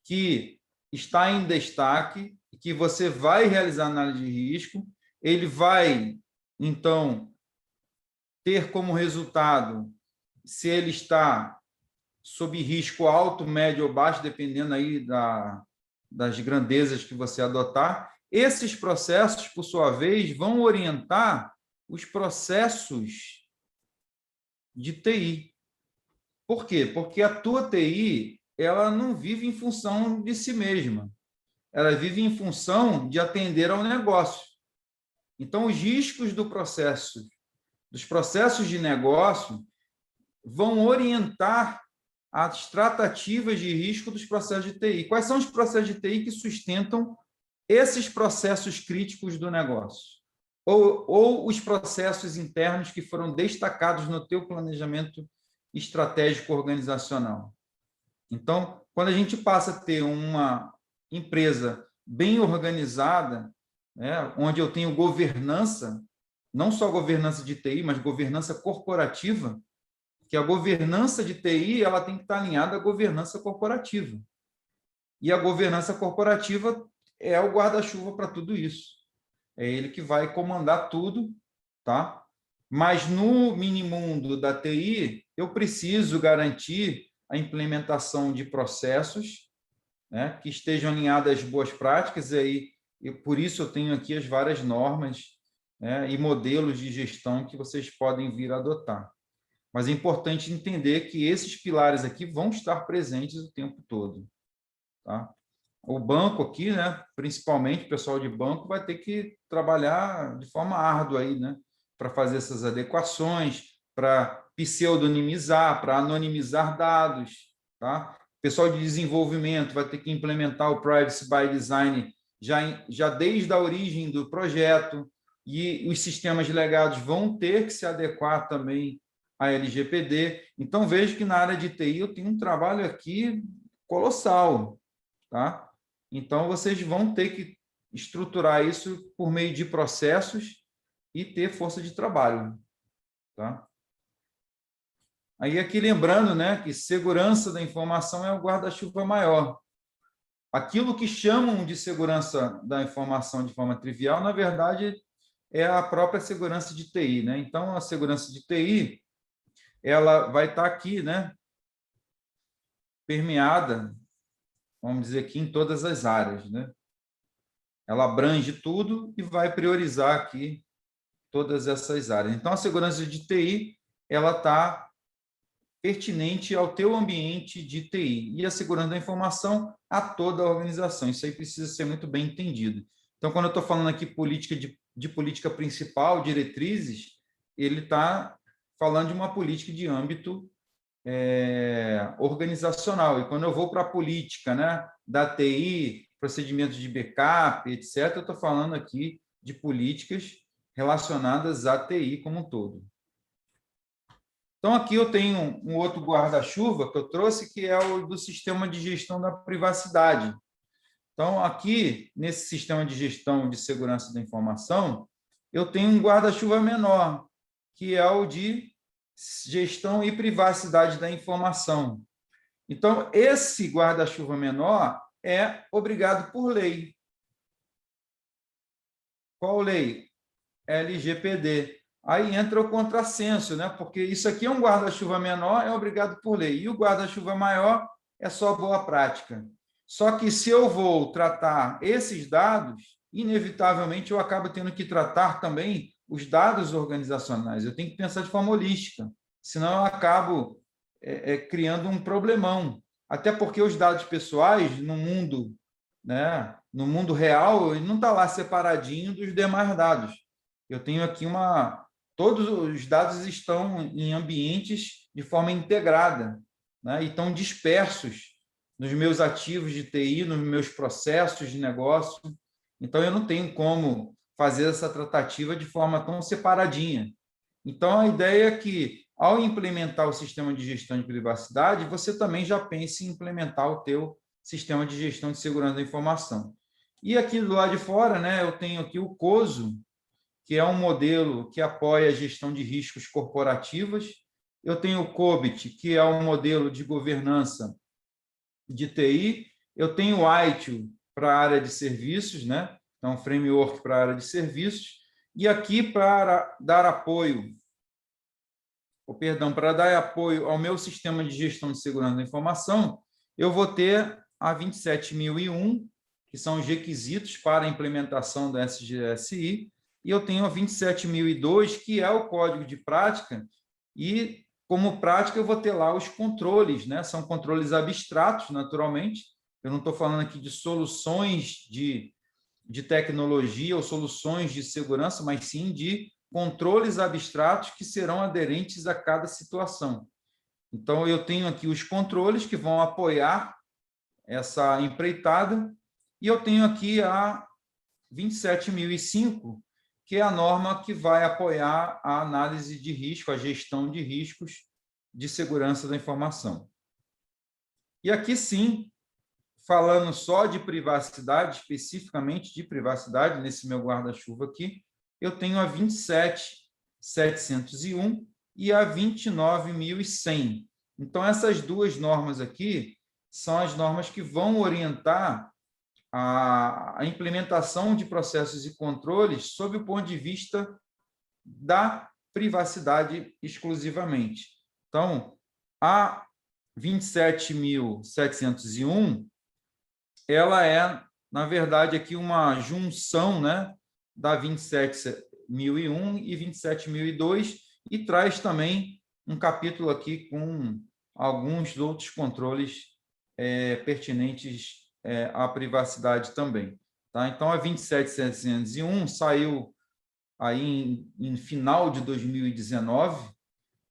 S1: que está em destaque, que você vai realizar análise de risco, ele vai, então, ter como resultado se ele está sob risco alto, médio ou baixo, dependendo aí das grandezas que você adotar. Esses processos, por sua vez, vão orientar os processos de TI. Por quê? Porque a tua TI ela não vive em função de si mesma. Ela vive em função de atender ao negócio. Então, os riscos dos processos de negócio, vão orientar as tratativas de risco dos processos de TI. Quais são os processos de TI que sustentam esses processos críticos do negócio? Ou os processos internos que foram destacados no teu planejamento estratégico organizacional. Então, quando a gente passa a ter uma empresa bem organizada, né, onde eu tenho governança, não só governança de TI, mas governança corporativa, que a governança de TI ela tem que estar alinhada à governança corporativa. E a governança corporativa é o guarda-chuva para tudo isso. É ele que vai comandar tudo, tá? Mas no minimundo da TI, eu preciso garantir a implementação de processos, né, que estejam alinhados às boas práticas, e por isso eu tenho aqui as várias normas, né, e modelos de gestão que vocês podem vir a adotar. Mas é importante entender que esses pilares aqui vão estar presentes o tempo todo. Tá? O banco aqui, né, principalmente o pessoal de banco, vai ter que trabalhar de forma árdua aí, né, para fazer essas adequações, para pseudonimizar, para anonimizar dados. Tá? O pessoal de desenvolvimento vai ter que implementar o Privacy by Design já desde a origem do projeto, e os sistemas legados vão ter que se adequar também à LGPD. Então, vejo que na área de TI eu tenho um trabalho aqui colossal. Tá? Então, vocês vão ter que estruturar isso por meio de processos e ter força de trabalho. Tá? Aí, aqui lembrando, né, que segurança da informação é o guarda-chuva maior. Aquilo que chamam de segurança da informação de forma trivial, na verdade, é a própria segurança de TI. Né? Então, a segurança de TI ela vai estar aqui, né, permeada, vamos dizer aqui, em todas as áreas. Né? Ela abrange tudo e vai priorizar aqui todas essas áreas. Então, a segurança de TI ela está pertinente ao teu ambiente de TI e a segurança da informação a toda a organização. Isso aí precisa ser muito bem entendido. Então, quando eu estou falando aqui política de política principal, diretrizes, ele está falando de uma política de âmbito organizacional. E quando eu vou para a política, né, da TI, procedimentos de backup, etc., eu estou falando aqui de políticas relacionadas à TI como um todo. Então, aqui eu tenho um outro guarda-chuva que eu trouxe, que é o do sistema de gestão da privacidade. Então, aqui, nesse sistema de gestão de segurança da informação, eu tenho um guarda-chuva menor, que é o de gestão e privacidade da informação. Então, esse guarda-chuva menor é obrigado por lei. Qual lei? LGPD. Aí entra o contrassenso, né? Porque isso aqui é um guarda-chuva menor, é obrigado por lei. E o guarda-chuva maior é só boa prática. Só que se eu vou tratar esses dados, inevitavelmente eu acabo tendo que tratar também os dados organizacionais. Eu tenho que pensar de forma holística, senão eu acabo criando um problemão. Até porque os dados pessoais, no mundo, né, no mundo real, ele não está lá separadinho dos demais dados. Eu tenho aqui todos os dados estão em ambientes de forma integrada, né, e estão dispersos nos meus ativos de TI, nos meus processos de negócio. Então, eu não tenho como fazer essa tratativa de forma tão separadinha. Então, a ideia é que, ao implementar o sistema de gestão de privacidade, você também já pense em implementar o teu sistema de gestão de segurança da informação. E aqui do lado de fora, né, eu tenho aqui o COSO, que é um modelo que apoia a gestão de riscos corporativas. Eu tenho o COBIT, que é um modelo de governança de TI. Eu tenho o ITIL para a área de serviços, né? Então, framework para a área de serviços. E aqui, para dar apoio, para dar apoio ao meu sistema de gestão de segurança da informação, eu vou ter a 27001, que são os requisitos para a implementação da SGSI, e eu tenho a 27002, que é o código de prática, e como prática eu vou ter lá os controles, né? São controles abstratos, naturalmente. Eu não estou falando aqui de soluções de tecnologia ou soluções de segurança, mas sim de controles abstratos que serão aderentes a cada situação. Então, eu tenho aqui os controles que vão apoiar essa empreitada, e eu tenho aqui a 27005, que é a norma que vai apoiar a análise de risco, a gestão de riscos de segurança da informação. E aqui, sim, falando só de privacidade, especificamente de privacidade, nesse meu guarda-chuva aqui, eu tenho a 27.701 e a 29.100. Então, essas duas normas aqui são as normas que vão orientar a implementação de processos e controles sob o ponto de vista da privacidade exclusivamente. Então, a 27.701, ela é, na verdade, aqui uma junção, né, da 27.001 e 27.002 e traz também um capítulo aqui com alguns outros controles pertinentes à privacidade também. Tá? Então, a 27.701 saiu aí em final de 2019,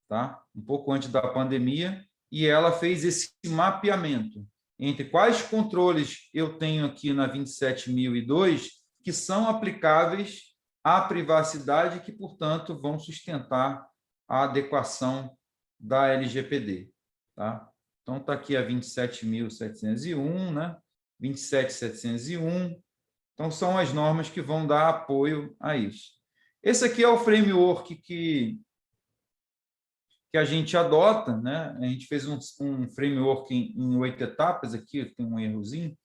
S1: tá? Um pouco antes da pandemia, e ela fez esse mapeamento entre quais controles eu tenho aqui na 27.002 que são aplicáveis à privacidade, que, portanto, vão sustentar a adequação da LGPD. Tá? Então, está aqui a 27.701, né? 27.701. Então, são as normas que vão dar apoio a isso. Esse aqui é o framework que a gente adota, né? A gente fez um framework em 8 etapas, aqui tem um errozinho.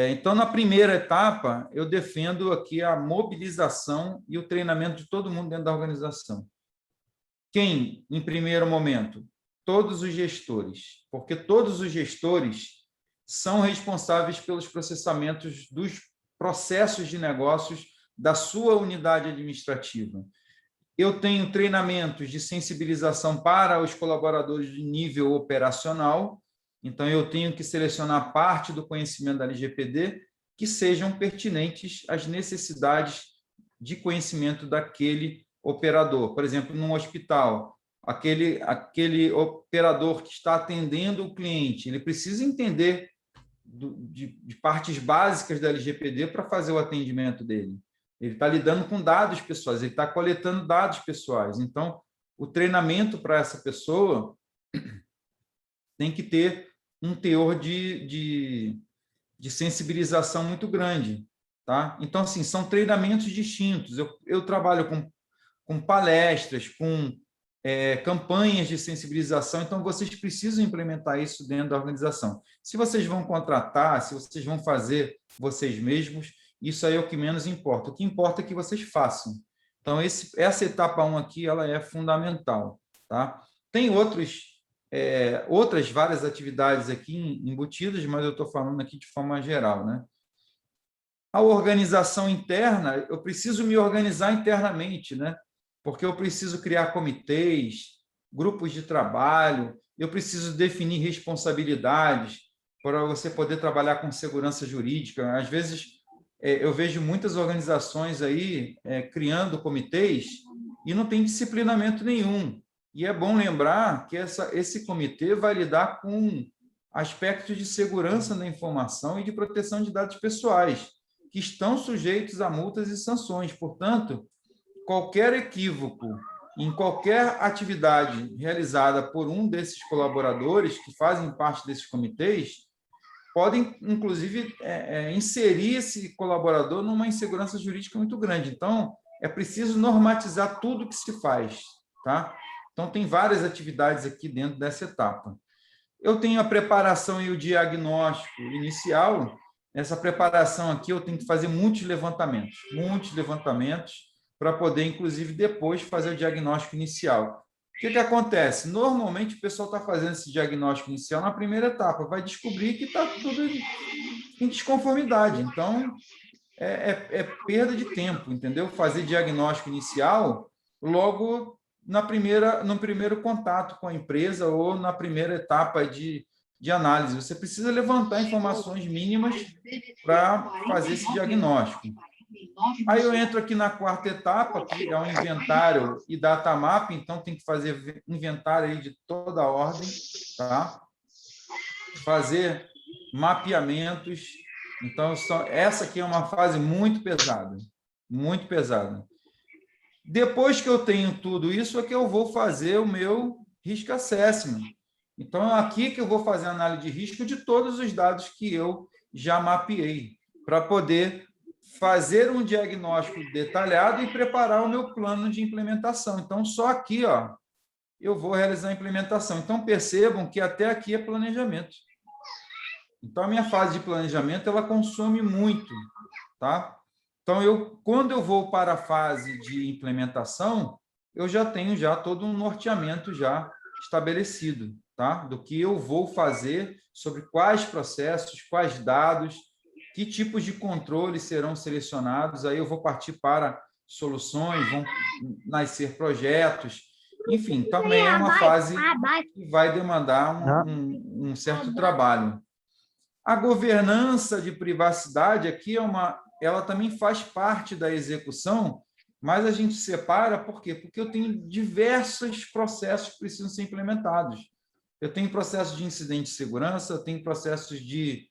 S1: Então, na primeira etapa, eu defendo aqui a mobilização e o treinamento de todo mundo dentro da organização. Quem, em primeiro momento? Todos os gestores, porque todos os gestores são responsáveis pelos processamentos dos processos de negócios da sua unidade administrativa. Eu tenho treinamentos de sensibilização para os colaboradores de nível operacional, então eu tenho que selecionar parte do conhecimento da LGPD que sejam pertinentes às necessidades de conhecimento daquele operador. Por exemplo, num hospital, aquele operador que está atendendo o cliente, ele precisa entender de partes básicas da LGPD para fazer o atendimento dele. Ele está lidando com dados pessoais, ele está coletando dados pessoais. Então, o treinamento para essa pessoa tem que ter um teor de sensibilização muito grande. Tá? Então, assim, são treinamentos distintos. Eu trabalho com palestras, com campanhas de sensibilização, então vocês precisam implementar isso dentro da organização. Se vocês vão contratar, se vocês vão fazer vocês mesmos, isso aí é o que menos importa. O que importa é que vocês façam. Então, essa etapa 1 aqui, ela é fundamental. Tá? Tem outras várias atividades aqui embutidas, mas eu estou falando aqui de forma geral. Né? A organização interna, eu preciso me organizar internamente, né? Porque eu preciso criar comitês, grupos de trabalho, eu preciso definir responsabilidades para você poder trabalhar com segurança jurídica. Às vezes, eu vejo muitas organizações aí criando comitês e não tem disciplinamento nenhum. E é bom lembrar que esse comitê vai lidar com aspectos de segurança da informação e de proteção de dados pessoais, que estão sujeitos a multas e sanções. Portanto, qualquer equívoco em qualquer atividade realizada por um desses colaboradores que fazem parte desses comitês podem, inclusive, inserir esse colaborador numa insegurança jurídica muito grande. Então, é preciso normatizar tudo que se faz. Tá? Então, tem várias atividades aqui dentro dessa etapa. Eu tenho a preparação e o diagnóstico inicial. Essa preparação aqui eu tenho que fazer muitos levantamentos para poder, inclusive, depois fazer o diagnóstico inicial. O que acontece? Normalmente, o pessoal está fazendo esse diagnóstico inicial na primeira etapa, vai descobrir que está tudo em desconformidade. Então, é perda de tempo, entendeu? Fazer diagnóstico inicial logo no primeiro contato com a empresa ou na primeira etapa de análise. Você precisa levantar informações mínimas para fazer esse diagnóstico. Aí eu entro aqui na quarta etapa, que é o inventário e data map, então tem que fazer inventário aí de toda a ordem, tá? Fazer mapeamentos. Então, essa aqui é uma fase muito pesada, muito pesada. Depois que eu tenho tudo isso, é que eu vou fazer o meu risk assessment. Então, é aqui que eu vou fazer a análise de risco de todos os dados que eu já mapeei, para poder fazer um diagnóstico detalhado e preparar o meu plano de implementação. Então, só aqui, ó, eu vou realizar a implementação. Então, percebam que até aqui é planejamento. Então, a minha fase de planejamento, ela consome muito, tá? Então, quando eu vou para a fase de implementação, eu já tenho já todo um norteamento já estabelecido, tá? Do que eu vou fazer, sobre quais processos, quais dados, que tipos de controles serão selecionados. Aí eu vou partir para soluções, vão nascer projetos. Enfim, também é uma fase que vai demandar um certo trabalho. A governança de privacidade aqui ela também faz parte da execução, mas a gente separa, por quê? Porque eu tenho diversos processos que precisam ser implementados. Eu tenho processos de incidente de segurança, eu tenho processos de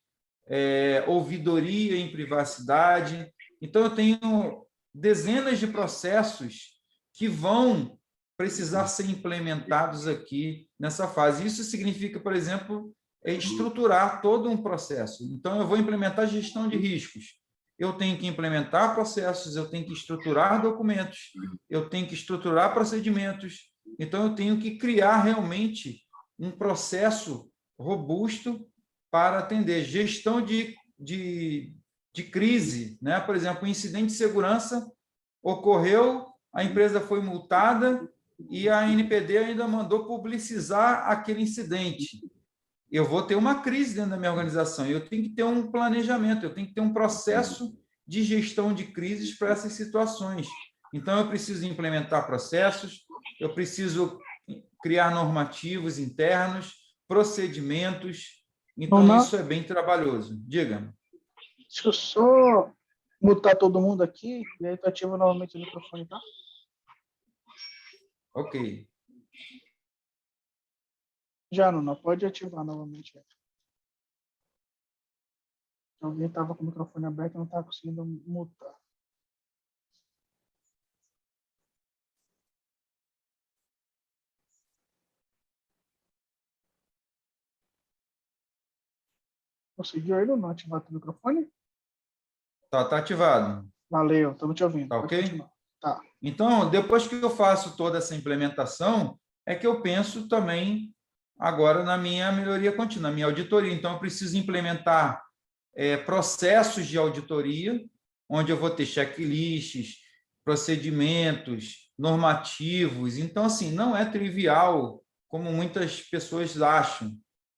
S1: ouvidoria em privacidade. Então, eu tenho dezenas de processos que vão precisar ser implementados aqui nessa fase. Isso significa, por exemplo, estruturar todo um processo. Então, eu vou implementar gestão de riscos. Eu tenho que implementar processos, eu tenho que estruturar documentos, eu tenho que estruturar procedimentos. Então, eu tenho que criar realmente um processo robusto para atender gestão de crise, né? Por exemplo, um incidente de segurança ocorreu, a empresa foi multada e a NPD ainda mandou publicizar aquele incidente. Eu vou ter uma crise dentro da minha organização e eu tenho que ter um planejamento, eu tenho que ter um processo de gestão de crises para essas situações. Então, eu preciso implementar processos, eu preciso criar normativos internos, procedimentos. Então, isso é bem trabalhoso. Diga.
S2: Deixa eu só mutar todo mundo aqui e aí tu ativa novamente o microfone, tá?
S1: Ok.
S2: Já, Nuna, pode ativar novamente. Alguém estava com o microfone aberto e não estava conseguindo mutar. Conseguiu aí, não ativar o microfone?
S1: Tá ativado.
S2: Valeu, estamos te ouvindo.
S1: Tá ok?
S2: Tá.
S1: Então, depois que eu faço toda essa implementação, é que eu penso também agora na minha melhoria contínua, na minha auditoria. Então, eu preciso implementar processos de auditoria, onde eu vou ter checklists, procedimentos, normativos. Então, assim, não é trivial, como muitas pessoas acham,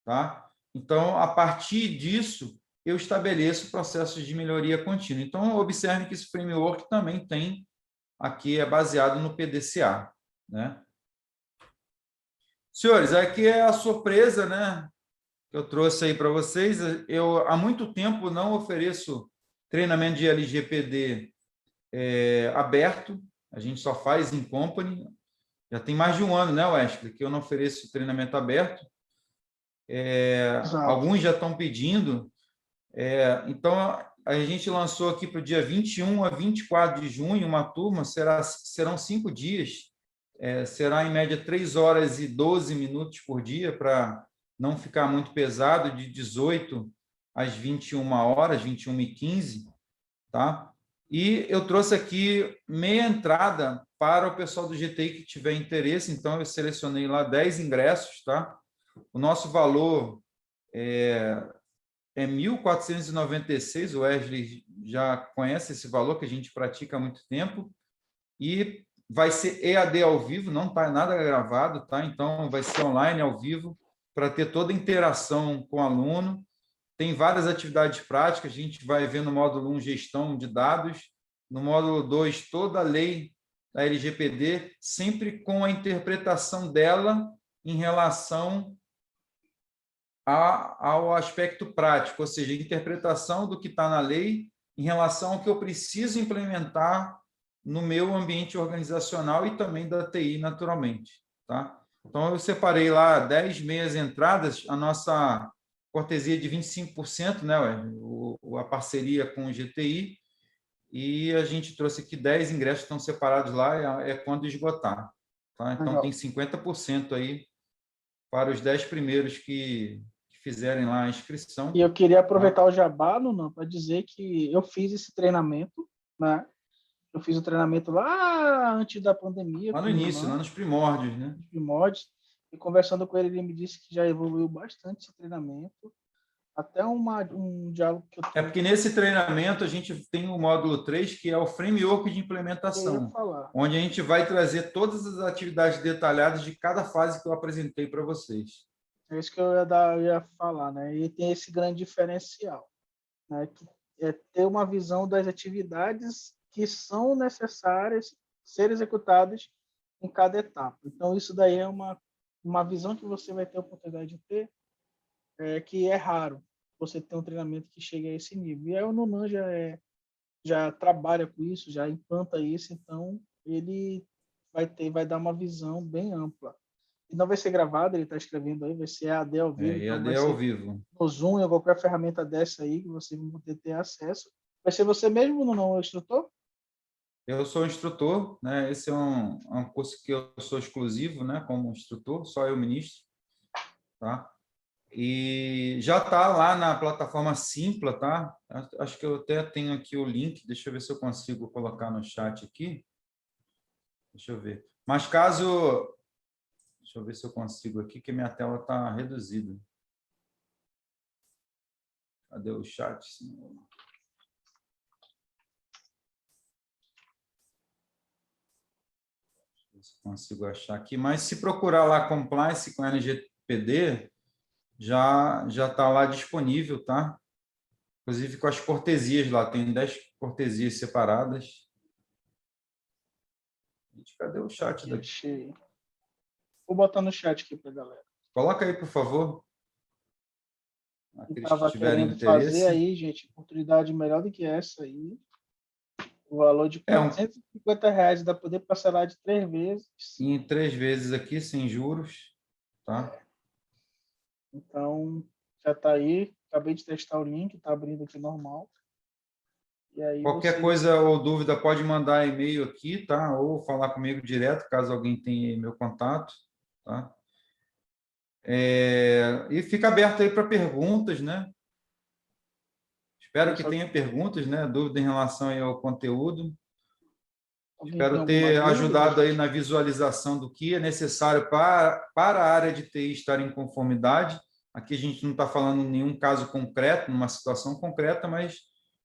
S1: tá? Então, a partir disso, eu estabeleço processos de melhoria contínua. Então, observe que esse framework também tem, aqui é baseado no PDCA, né? Senhores, aqui é a surpresa, né, que eu trouxe aí para vocês. Eu, há muito tempo, não ofereço treinamento de LGPD aberto, a gente só faz em company. Já tem mais de um ano, né, Wesley, que eu não ofereço treinamento aberto. Alguns já estão pedindo. Então, a gente lançou aqui para o dia 21 a 24 de junho uma turma, serão 5 dias, será em média 3 horas e 12 minutos por dia, para não ficar muito pesado, de 18 às 21 horas, 21h15, tá? E eu trouxe aqui meia entrada para o pessoal do GTI que tiver interesse, então eu selecionei lá 10 ingressos, tá? O nosso valor é 1.496, o Wesley já conhece esse valor, que a gente pratica há muito tempo, e vai ser EAD ao vivo, não está nada gravado, tá? Então, vai ser online, ao vivo, para ter toda a interação com o aluno. Tem várias atividades práticas, a gente vai ver no módulo 1, gestão de dados, no módulo 2, toda a lei da LGPD, sempre com a interpretação dela em relação ao aspecto prático, ou seja, a interpretação do que está na lei em relação ao que eu preciso implementar no meu ambiente organizacional e também da TI, naturalmente. Tá? Então, eu separei lá 10 meias entradas, a nossa cortesia de 25%, né, a parceria com o GTI, e a gente trouxe aqui 10 ingressos que estão separados lá, é quando esgotar. Tá? Então, tem 50% aí para os 10 primeiros que que fizerem lá a inscrição.
S2: E eu queria aproveitar o jabá, Nuno, para dizer que eu fiz esse treinamento, né? Eu fiz o treinamento lá antes da pandemia.
S1: Lá no início, lá nos primórdios, né?
S2: Nos primórdios. E conversando com ele, ele me disse que já evoluiu bastante esse treinamento. Até um diálogo que eu
S1: É porque nesse treinamento a gente tem o módulo 3, que é o framework de implementação, onde a gente vai trazer todas as atividades detalhadas de cada fase que eu apresentei para vocês.
S2: É isso que eu ia falar, né? E tem esse grande diferencial, né? Que é ter uma visão das atividades que são necessárias ser executadas em cada etapa. Então, isso daí é uma visão que você vai ter a oportunidade de ter, que é raro você ter um treinamento que chegue a esse nível. E aí o Nunan já trabalha com isso, já implanta isso, então ele vai dar uma visão bem ampla. E não vai ser gravado, ele está escrevendo aí, vai ser EAD ao vivo. Então
S1: EAD ao vivo.
S2: No Zoom, ou qualquer ferramenta dessa aí que você vai poder ter acesso. Vai ser você mesmo, Nunan, o instrutor?
S1: Eu sou instrutor, né? Esse é um curso que eu sou exclusivo, né? Como instrutor, só eu ministro, tá? E já está lá na plataforma Simpla, tá? Acho que eu até tenho aqui o link, deixa eu ver se eu consigo colocar no chat aqui. Deixa eu ver. Mas caso... Deixa eu ver se eu consigo aqui, que minha tela está reduzida. Cadê o chat? Se consigo achar aqui, mas se procurar lá Compliance com LGPD, já está lá disponível, tá? Inclusive com as cortesias lá, tem 10 cortesias separadas. Cadê o chat daqui?
S2: Achei. Vou botar no chat aqui para a galera.
S1: Coloca aí, por favor.
S2: Aqueles que tiverem interesse. Fazer aí, gente, oportunidade melhor do que essa aí. O valor de R$450 dá para poder parcelar de 3 vezes.
S1: Em 3 vezes aqui, sem juros. Tá?
S2: Então, já está aí. Acabei de testar o link, está abrindo aqui normal. E aí
S1: qualquer coisa ou dúvida, pode mandar e-mail aqui, tá? Ou falar comigo direto, caso alguém tenha meu contato. Tá? E fica aberto aí para perguntas, né? Espero que tenha perguntas, né? Dúvida em relação aí ao conteúdo. Espero ter ajudado aí na visualização do que é necessário para a área de TI estar em conformidade. Aqui a gente não está falando em nenhum caso concreto, numa situação concreta, mas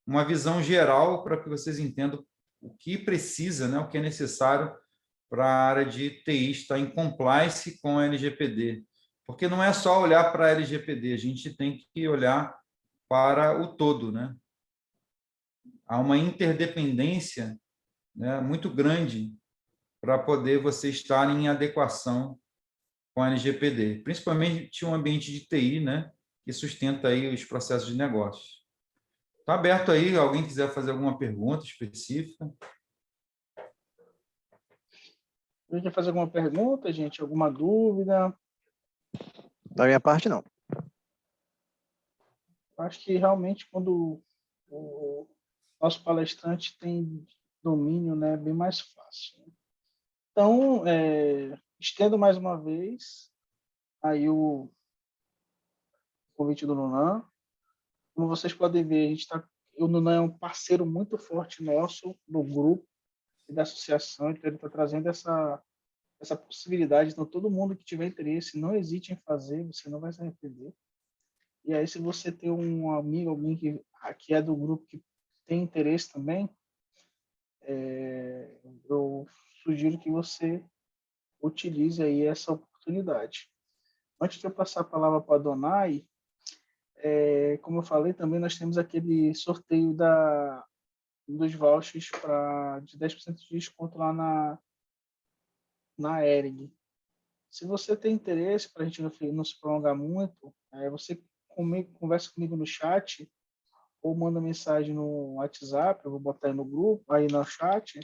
S1: uma visão geral para que vocês entendam o que precisa, né? O que é necessário para a área de TI estar em compliance com a LGPD. Porque não é só olhar para a LGPD, a gente tem que olhar para o todo, né? Há uma interdependência, né, muito grande para poder você estar em adequação com a LGPD, principalmente um ambiente de TI, né, que sustenta aí os processos de negócio. Está aberto aí, alguém quiser fazer alguma pergunta específica?
S2: Quer fazer alguma pergunta, gente? Alguma dúvida?
S3: Da minha parte, não.
S2: Acho que realmente quando o nosso palestrante tem domínio, né, é bem mais fácil. Então, estendo mais uma vez aí o convite do Nunan. Como vocês podem ver, o Nunan é um parceiro muito forte nosso do grupo e da associação, então ele está trazendo essa possibilidade. Então, todo mundo que tiver interesse, não hesite em fazer, você não vai se arrepender. E aí, se você tem um amigo, alguém que é do grupo que tem interesse também, eu sugiro que você utilize aí essa oportunidade. Antes de eu passar a palavra para a Donai, como eu falei, também nós temos aquele sorteio dos vouchers de 10% de desconto lá na ERG. Se você tem interesse, para a gente não se prolongar muito, você conversa comigo no chat ou manda mensagem no WhatsApp, eu vou botar aí no grupo, aí no chat,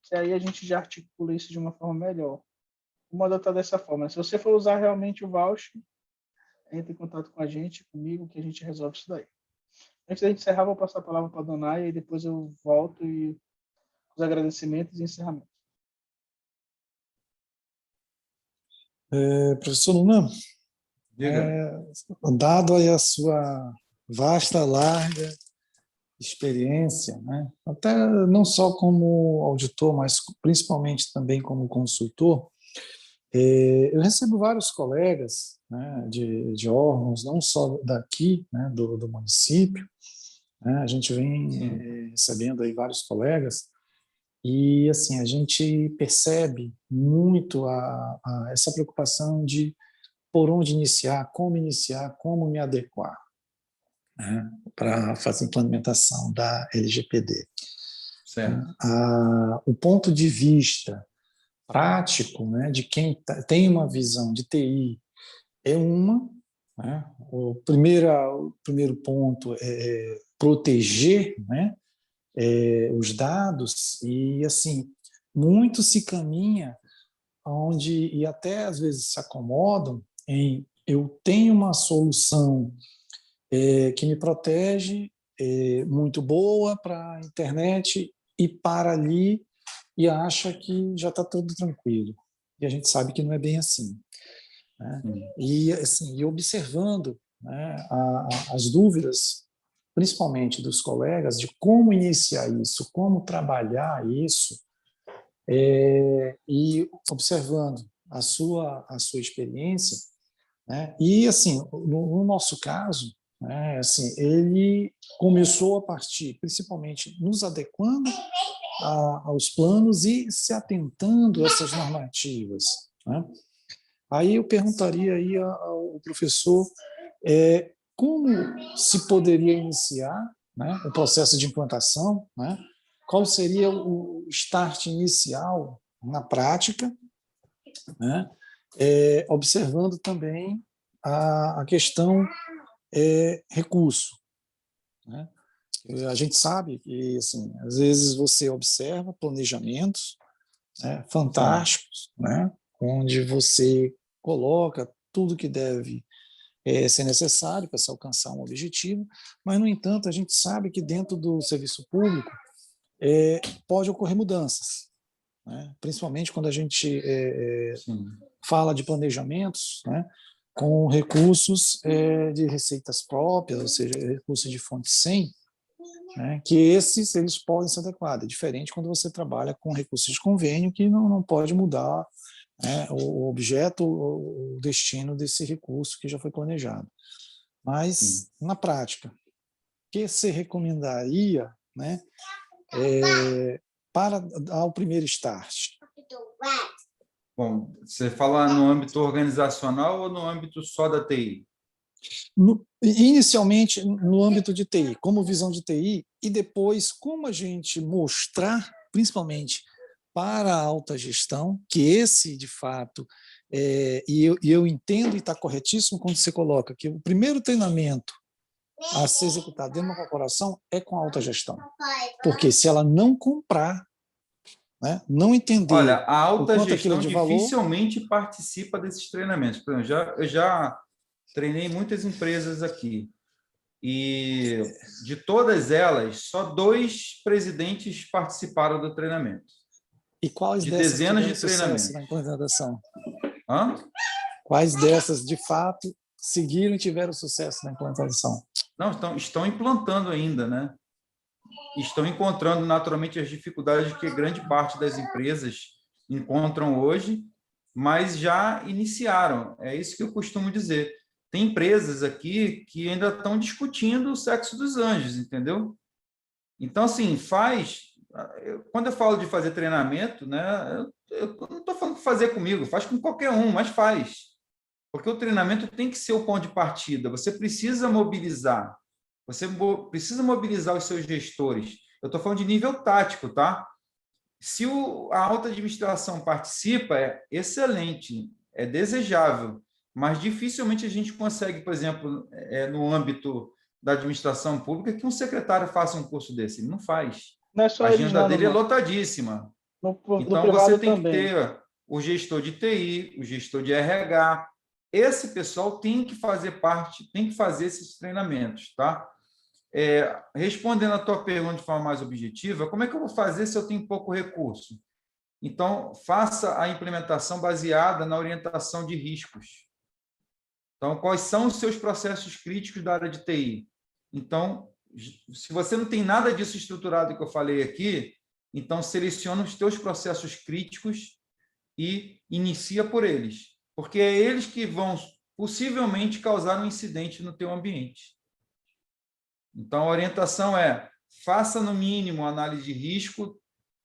S2: que aí a gente já articula isso de uma forma melhor. Vamos adotar dessa forma. Se você for usar realmente o voucher, entre em contato com a gente, comigo, que a gente resolve isso daí. Antes da gente encerrar, vou passar a palavra para a Donai e depois eu volto e os agradecimentos e encerramento.
S5: Professor Nunan,
S1: Diga.
S5: Dado aí a sua vasta, larga experiência, né? Até não só como auditor, mas principalmente também como consultor, eu recebo vários colegas, né, de órgãos, não só daqui, né, do município, né, a gente vem
S1: Sim.
S5: recebendo aí vários colegas e assim a gente percebe muito essa preocupação de por onde iniciar, como me adequar, né, para fazer a implementação da LGPD.
S1: Certo.
S5: O ponto de vista prático, né, de quem tem uma visão de TI é uma, né, o primeiro ponto é proteger, né, os dados e assim muito se caminha onde e até às vezes se acomodam em eu tenho uma solução que me protege, muito boa para a internet e para ali e acha que já está tudo tranquilo. E a gente sabe que não é bem assim, né? E assim, e observando, né, as dúvidas, principalmente dos colegas, de como iniciar isso, como trabalhar isso, e observando a sua experiência, né? E assim, no nosso caso, né, assim, ele começou a partir, principalmente nos adequando aos planos e se atentando a essas normativas, né? Aí eu perguntaria aí ao professor como se poderia iniciar, né, o processo de implantação, né? Qual seria o start inicial na prática, né? Observando também a questão recurso, né? A gente sabe que assim, às vezes você observa planejamentos, né,
S1: Sim.
S5: fantásticos, né, onde você coloca tudo que deve ser necessário para se alcançar um objetivo, mas, no entanto, a gente sabe que dentro do serviço público pode ocorrer mudanças, né, principalmente quando a gente
S1: Sim.
S5: fala de planejamentos, né, com recursos de receitas próprias, ou seja, recursos de fonte 100, né, que esses eles podem ser adequados. É diferente quando você trabalha com recursos de convênio, que não pode mudar, né, o objeto, o destino desse recurso que já foi planejado.
S1: Sim.
S5: Mas, na prática, o que você recomendaria, né, para dar o primeiro start?
S1: Bom, você fala no âmbito organizacional ou no âmbito só da TI?
S5: Inicialmente, no âmbito de TI, como visão de TI, e depois como a gente mostrar, principalmente para a alta gestão, que esse, de fato, e eu entendo e está corretíssimo quando você coloca que o primeiro treinamento a ser executado dentro de uma corporação é com a alta gestão. Porque se ela não comprar, né, não
S1: Olha,
S5: entender
S1: a
S5: o
S1: alta
S5: quanto aquilo é
S1: gestão
S5: de valor,
S1: dificilmente participa desses treinamentos. Por exemplo, eu já treinei muitas empresas aqui e de todas elas, só 2 presidentes participaram do treinamento,
S5: e quais
S1: de
S5: dessas
S1: dezenas
S5: tiveram
S1: de
S5: sucesso
S1: treinamentos.
S5: na implementação?
S1: Hã?
S5: Quais dessas, de fato, seguiram e tiveram sucesso na implantação?
S1: Não, estão implantando ainda, né? Estão encontrando naturalmente as dificuldades que grande parte das empresas encontram hoje, mas já iniciaram. É isso que eu costumo dizer. Tem empresas aqui que ainda estão discutindo o sexo dos anjos, entendeu? Então, assim, quando eu falo de fazer treinamento, né, eu não estou falando de fazer comigo, faz com qualquer um, mas faz. Porque o treinamento tem que ser o ponto de partida. Você precisa mobilizar. Precisa mobilizar os seus gestores. Eu estou falando de nível tático, tá? Se a alta administração participa, é excelente, é desejável, mas dificilmente a gente consegue, por exemplo, no âmbito da administração pública, que um secretário faça um curso desse. Ele não faz.
S2: Não é
S1: A
S2: só eles,
S1: agenda
S2: não,
S1: dele é
S2: não.
S1: lotadíssima.
S2: No
S1: Então, você
S2: privado
S1: tem que
S2: também.
S1: ter o gestor de TI, o gestor de RH. Esse pessoal tem que fazer parte, tem que fazer esses treinamentos, tá? Respondendo a tua pergunta de forma mais objetiva, como é que eu vou fazer se eu tenho pouco recurso? Então, faça a implementação baseada na orientação de riscos. Então, quais são os seus processos críticos da área de TI? Então, se você não tem nada disso estruturado que eu falei aqui, então seleciona os teus processos críticos e inicia por eles, porque é eles que vão possivelmente causar um incidente no teu ambiente. Então, a orientação é: faça no mínimo análise de risco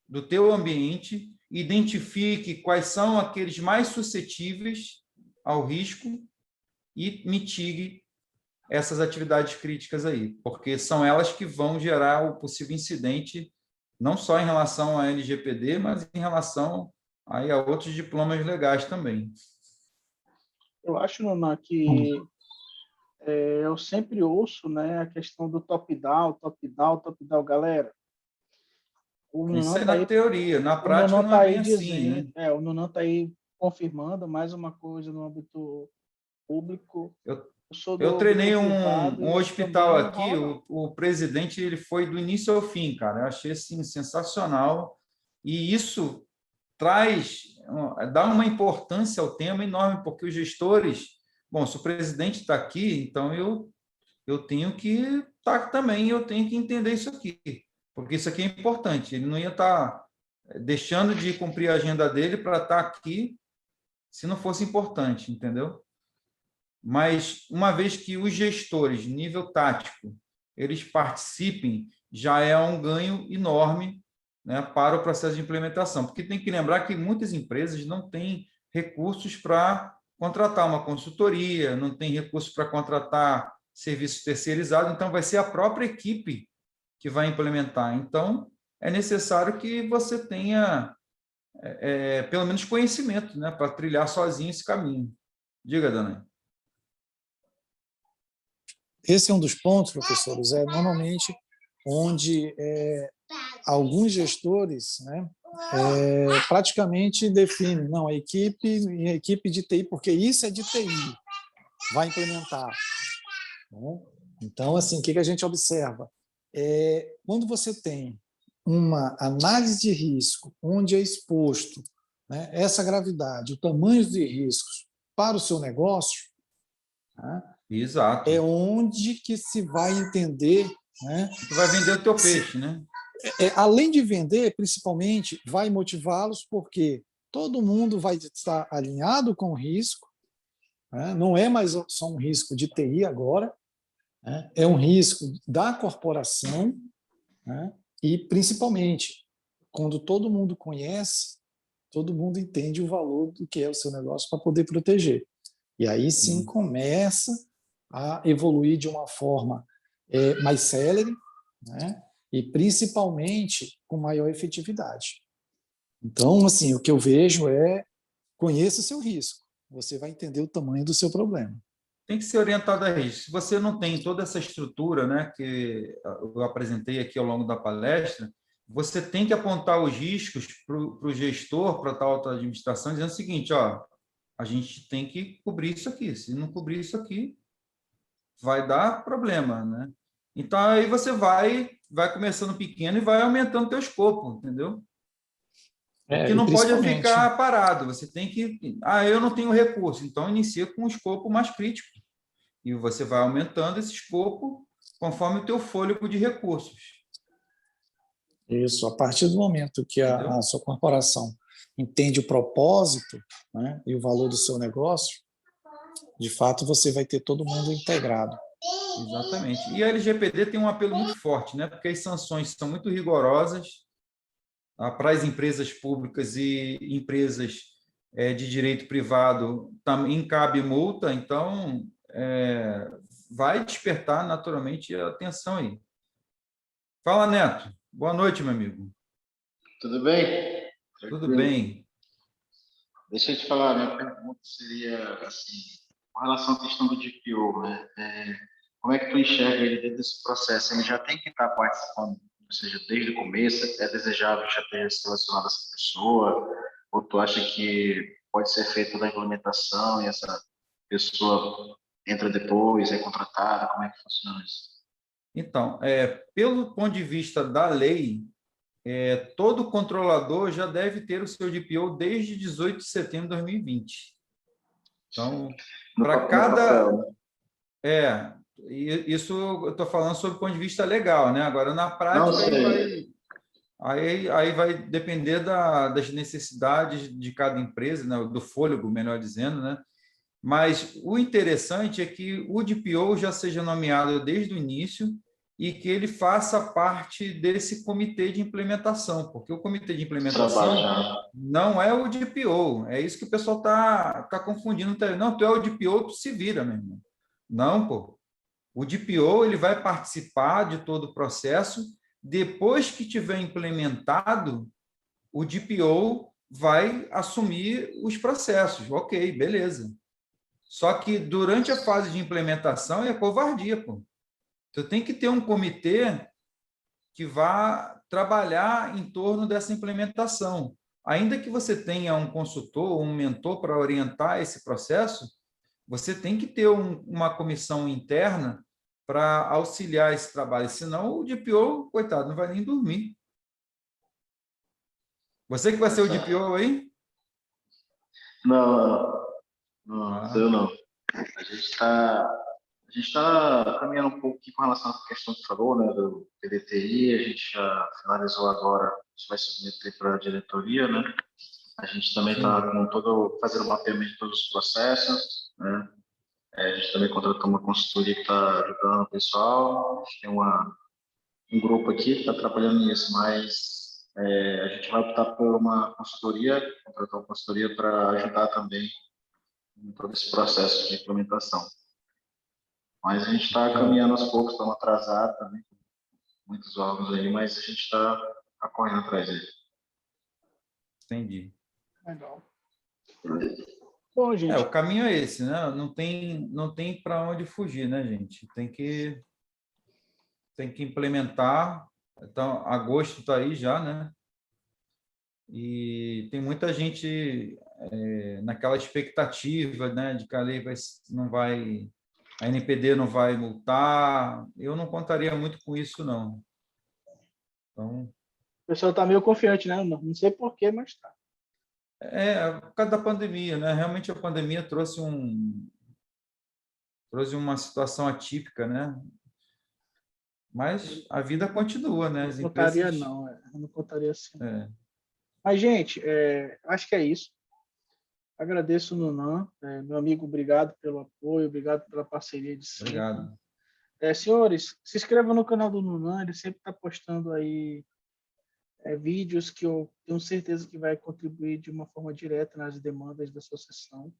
S1: do teu ambiente, identifique quais são aqueles mais suscetíveis ao risco e mitigue essas atividades críticas aí, porque são elas que vão gerar o possível incidente, não só em relação à LGPD, mas em relação aí a outros diplomas legais também.
S2: Eu acho, Nunan, que eu sempre ouço, né, a questão do top-down, top-down, top-down. Galera, o
S1: Isso
S2: Nunan
S1: é
S2: está
S1: na
S2: aí,
S1: teoria, na
S2: o
S1: prática
S2: Nunan
S1: não
S2: tá
S1: é
S2: aí
S1: bem assim, né?
S2: dizendo, o Nunan está aí confirmando mais uma coisa no âmbito público. Eu sou
S1: Eu
S2: do
S1: treinei
S2: âmbito privado
S1: um
S2: e isso
S1: hospital
S2: também não
S1: aqui,
S2: rola, não.
S1: o presidente ele foi do início ao fim, cara. Eu achei assim, sensacional. E isso dá uma importância ao tema enorme, porque os gestores, bom, se o presidente está aqui, então eu tenho que estar também, eu tenho que entender isso aqui, porque isso aqui é importante. Ele não ia estar deixando de cumprir a agenda dele para estar aqui se não fosse importante, entendeu? Mas uma vez que os gestores, nível tático, eles participem, já é um ganho enorme, né, para o processo de implementação, porque tem que lembrar que muitas empresas não têm recursos para contratar uma consultoria, não tem recursos para contratar serviços terceirizados, então vai ser a própria equipe que vai implementar. Então, é necessário que você tenha, pelo menos, conhecimento, né, para trilhar sozinho esse caminho. Diga, Dana.
S5: Esse é um dos pontos, professores, normalmente onde alguns gestores, né, praticamente definem, não, a equipe de TI, porque isso é de TI, vai implementar. Né? Então, assim, o que a gente observa? Quando você tem uma análise de risco, onde é exposto, né, essa gravidade, o tamanho de riscos para o seu negócio, né,
S1: Exato.
S5: é onde que se vai entender, né?
S1: Tu vai vender o teu peixe, né?
S5: Além de vender, principalmente, vai motivá-los, porque todo mundo vai estar alinhado com o risco, né? Não é mais só um risco de TI agora, né? É um risco da corporação, né? E, principalmente, quando todo mundo conhece, todo mundo entende o valor do que é o seu negócio para poder proteger. E aí sim começa a evoluir de uma forma mais célere, né? E principalmente com maior efetividade. Então, assim, o que eu vejo conheça o seu risco. Você vai entender o tamanho do seu problema.
S1: Tem que ser orientado a risco. Se você não tem toda essa estrutura, né, que eu apresentei aqui ao longo da palestra, você tem que apontar os riscos para o gestor, para a tal administração, dizendo o seguinte: ó, a gente tem que cobrir isso aqui. Se não cobrir isso aqui, vai dar problema, né? Então, aí você vai começando pequeno e vai aumentando o teu escopo, entendeu? Porque
S5: E
S1: não pode
S5: principalmente,
S1: ficar parado. Você tem que... eu não tenho recurso. Então, inicia com um escopo mais crítico. E você vai aumentando esse escopo conforme o teu fôlego de recursos.
S5: isso, a partir do momento que a sua corporação entende o propósito, né, e o valor do seu negócio, de fato você vai ter todo mundo integrado.
S1: Exatamente. E a LGPD tem um apelo muito forte, né? Porque as sanções são muito rigorosas, tá? Para as empresas públicas e empresas de direito privado também cabe multa, então vai despertar naturalmente a atenção aí. Fala, Neto. Boa noite, meu amigo.
S6: Tudo bem?
S1: Tudo bem.
S6: Deixa eu te falar, minha pergunta seria assim, com relação à questão do DPO, né? Como é que tu enxerga ele dentro desse processo? Ele já tem que estar participando, ou seja, desde o começo, é desejável já ter selecionado essa pessoa, ou tu acha que pode ser feita a implementação e essa pessoa entra depois, é contratada, como é que funciona isso?
S1: Então, pelo ponto de vista da lei, todo controlador já deve ter o seu DPO desde 18 de setembro de 2020. Então,
S6: No
S1: para
S6: papel,
S1: cada...
S6: né?
S1: Isso eu estou falando sob o ponto de vista legal, né? Agora, na
S6: Não
S1: prática,
S6: sei.
S1: aí vai depender das necessidades de cada empresa, né? Do fôlego, melhor dizendo, né? Mas o interessante é que o DPO já seja nomeado desde o início e que ele faça parte desse comitê de implementação, porque o comitê de implementação
S6: Trabalhar.
S1: não é o DPO, é isso que o pessoal tá confundindo. Não, tu é o DPO, tu se vira, meu irmão. Não, pô. O DPO ele vai participar de todo o processo. Depois que tiver implementado, o DPO vai assumir os processos. Ok, beleza. Só que durante a fase de implementação é covardia, pô. Tu tem que ter um comitê que vá trabalhar em torno dessa implementação. Ainda que você tenha um consultor, um mentor para orientar esse processo, você tem que ter uma comissão interna para auxiliar esse trabalho, senão o DPO, coitado, não vai nem dormir. Você que vai ser o DPO aí?
S6: Não, não,
S1: Ah,
S6: eu não. A gente está caminhando um pouco aqui com relação à questão que falou, né, do PDTI. A gente já finalizou agora, a gente vai submeter para a diretoria, né? A gente também está fazendo o mapeamento de todos os processos, né? A gente também contratou uma consultoria que está ajudando o pessoal. A gente tem um grupo aqui que está trabalhando nisso, mas a gente vai optar por uma consultoria, contratar uma consultoria para ajudar também em todo esse processo de implementação. Mas a gente está caminhando aos poucos, estamos atrasados também, com muitos órgãos aí, mas a gente está correndo atrás dele.
S1: entendi.
S2: Legal. Bom, gente,
S1: O caminho é esse, né? Não tem para onde fugir, né, gente? Tem que implementar. Então, agosto está aí já, né? E tem muita gente naquela expectativa, né, de que a lei não vai, a NPD não vai multar. Eu não contaria muito com isso, não. Então,
S2: o pessoal está meio confiante, né? Não sei porquê, mas está.
S1: por causa da pandemia, né? Realmente a pandemia trouxe uma situação atípica, né? Mas a vida continua, né? As
S2: Não contaria,
S1: empresas...
S2: não. Eu não contaria assim.
S1: É,
S2: Mas, gente, acho que é isso. Agradeço o Nunan. Meu amigo, obrigado pelo apoio, obrigado pela parceria de sempre.
S1: obrigado.
S2: Senhores, se inscrevam no canal do Nunan, ele sempre está postando aí vídeos que eu tenho certeza que vai contribuir de uma forma direta nas demandas da sua sessão,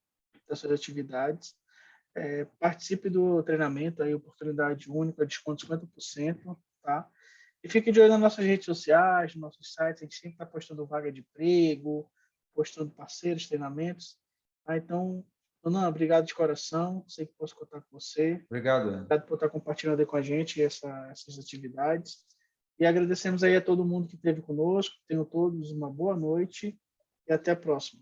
S2: das suas atividades. Participe do treinamento, aí, oportunidade única, desconto 50%, tá? E fique de olho nas nossas redes sociais, nos nossos sites, a gente sempre está postando vaga de emprego, postando parceiros, treinamentos. Tá? Então, Nunan, obrigado de coração, sei que posso contar com você.
S1: Obrigado.
S2: Obrigado por estar compartilhando aí com a gente essas atividades. E agradecemos aí a todo mundo que esteve conosco. Tenham todos uma boa noite e até a próxima.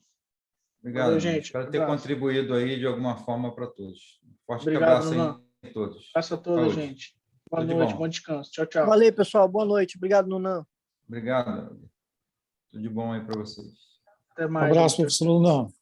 S1: Obrigado,
S2: Valeu,
S1: amigo.
S2: gente.
S1: Espero ter
S2: Abraço.
S1: contribuído aí de alguma forma para todos. Forte
S2: Obrigado,
S1: abraço aí
S2: Nunan.
S1: em todos.
S2: Abraço a toda,
S1: Saúde.
S2: gente. Boa
S1: Tudo de
S2: noite,
S1: bom.
S2: bom descanso. Tchau, tchau.
S4: Valeu, pessoal. Boa noite. Obrigado, Nunan.
S1: Obrigado. Tudo de bom aí para vocês.
S2: Até
S5: Um
S2: mais.
S5: abraço,
S2: gente.
S5: professor Lunão.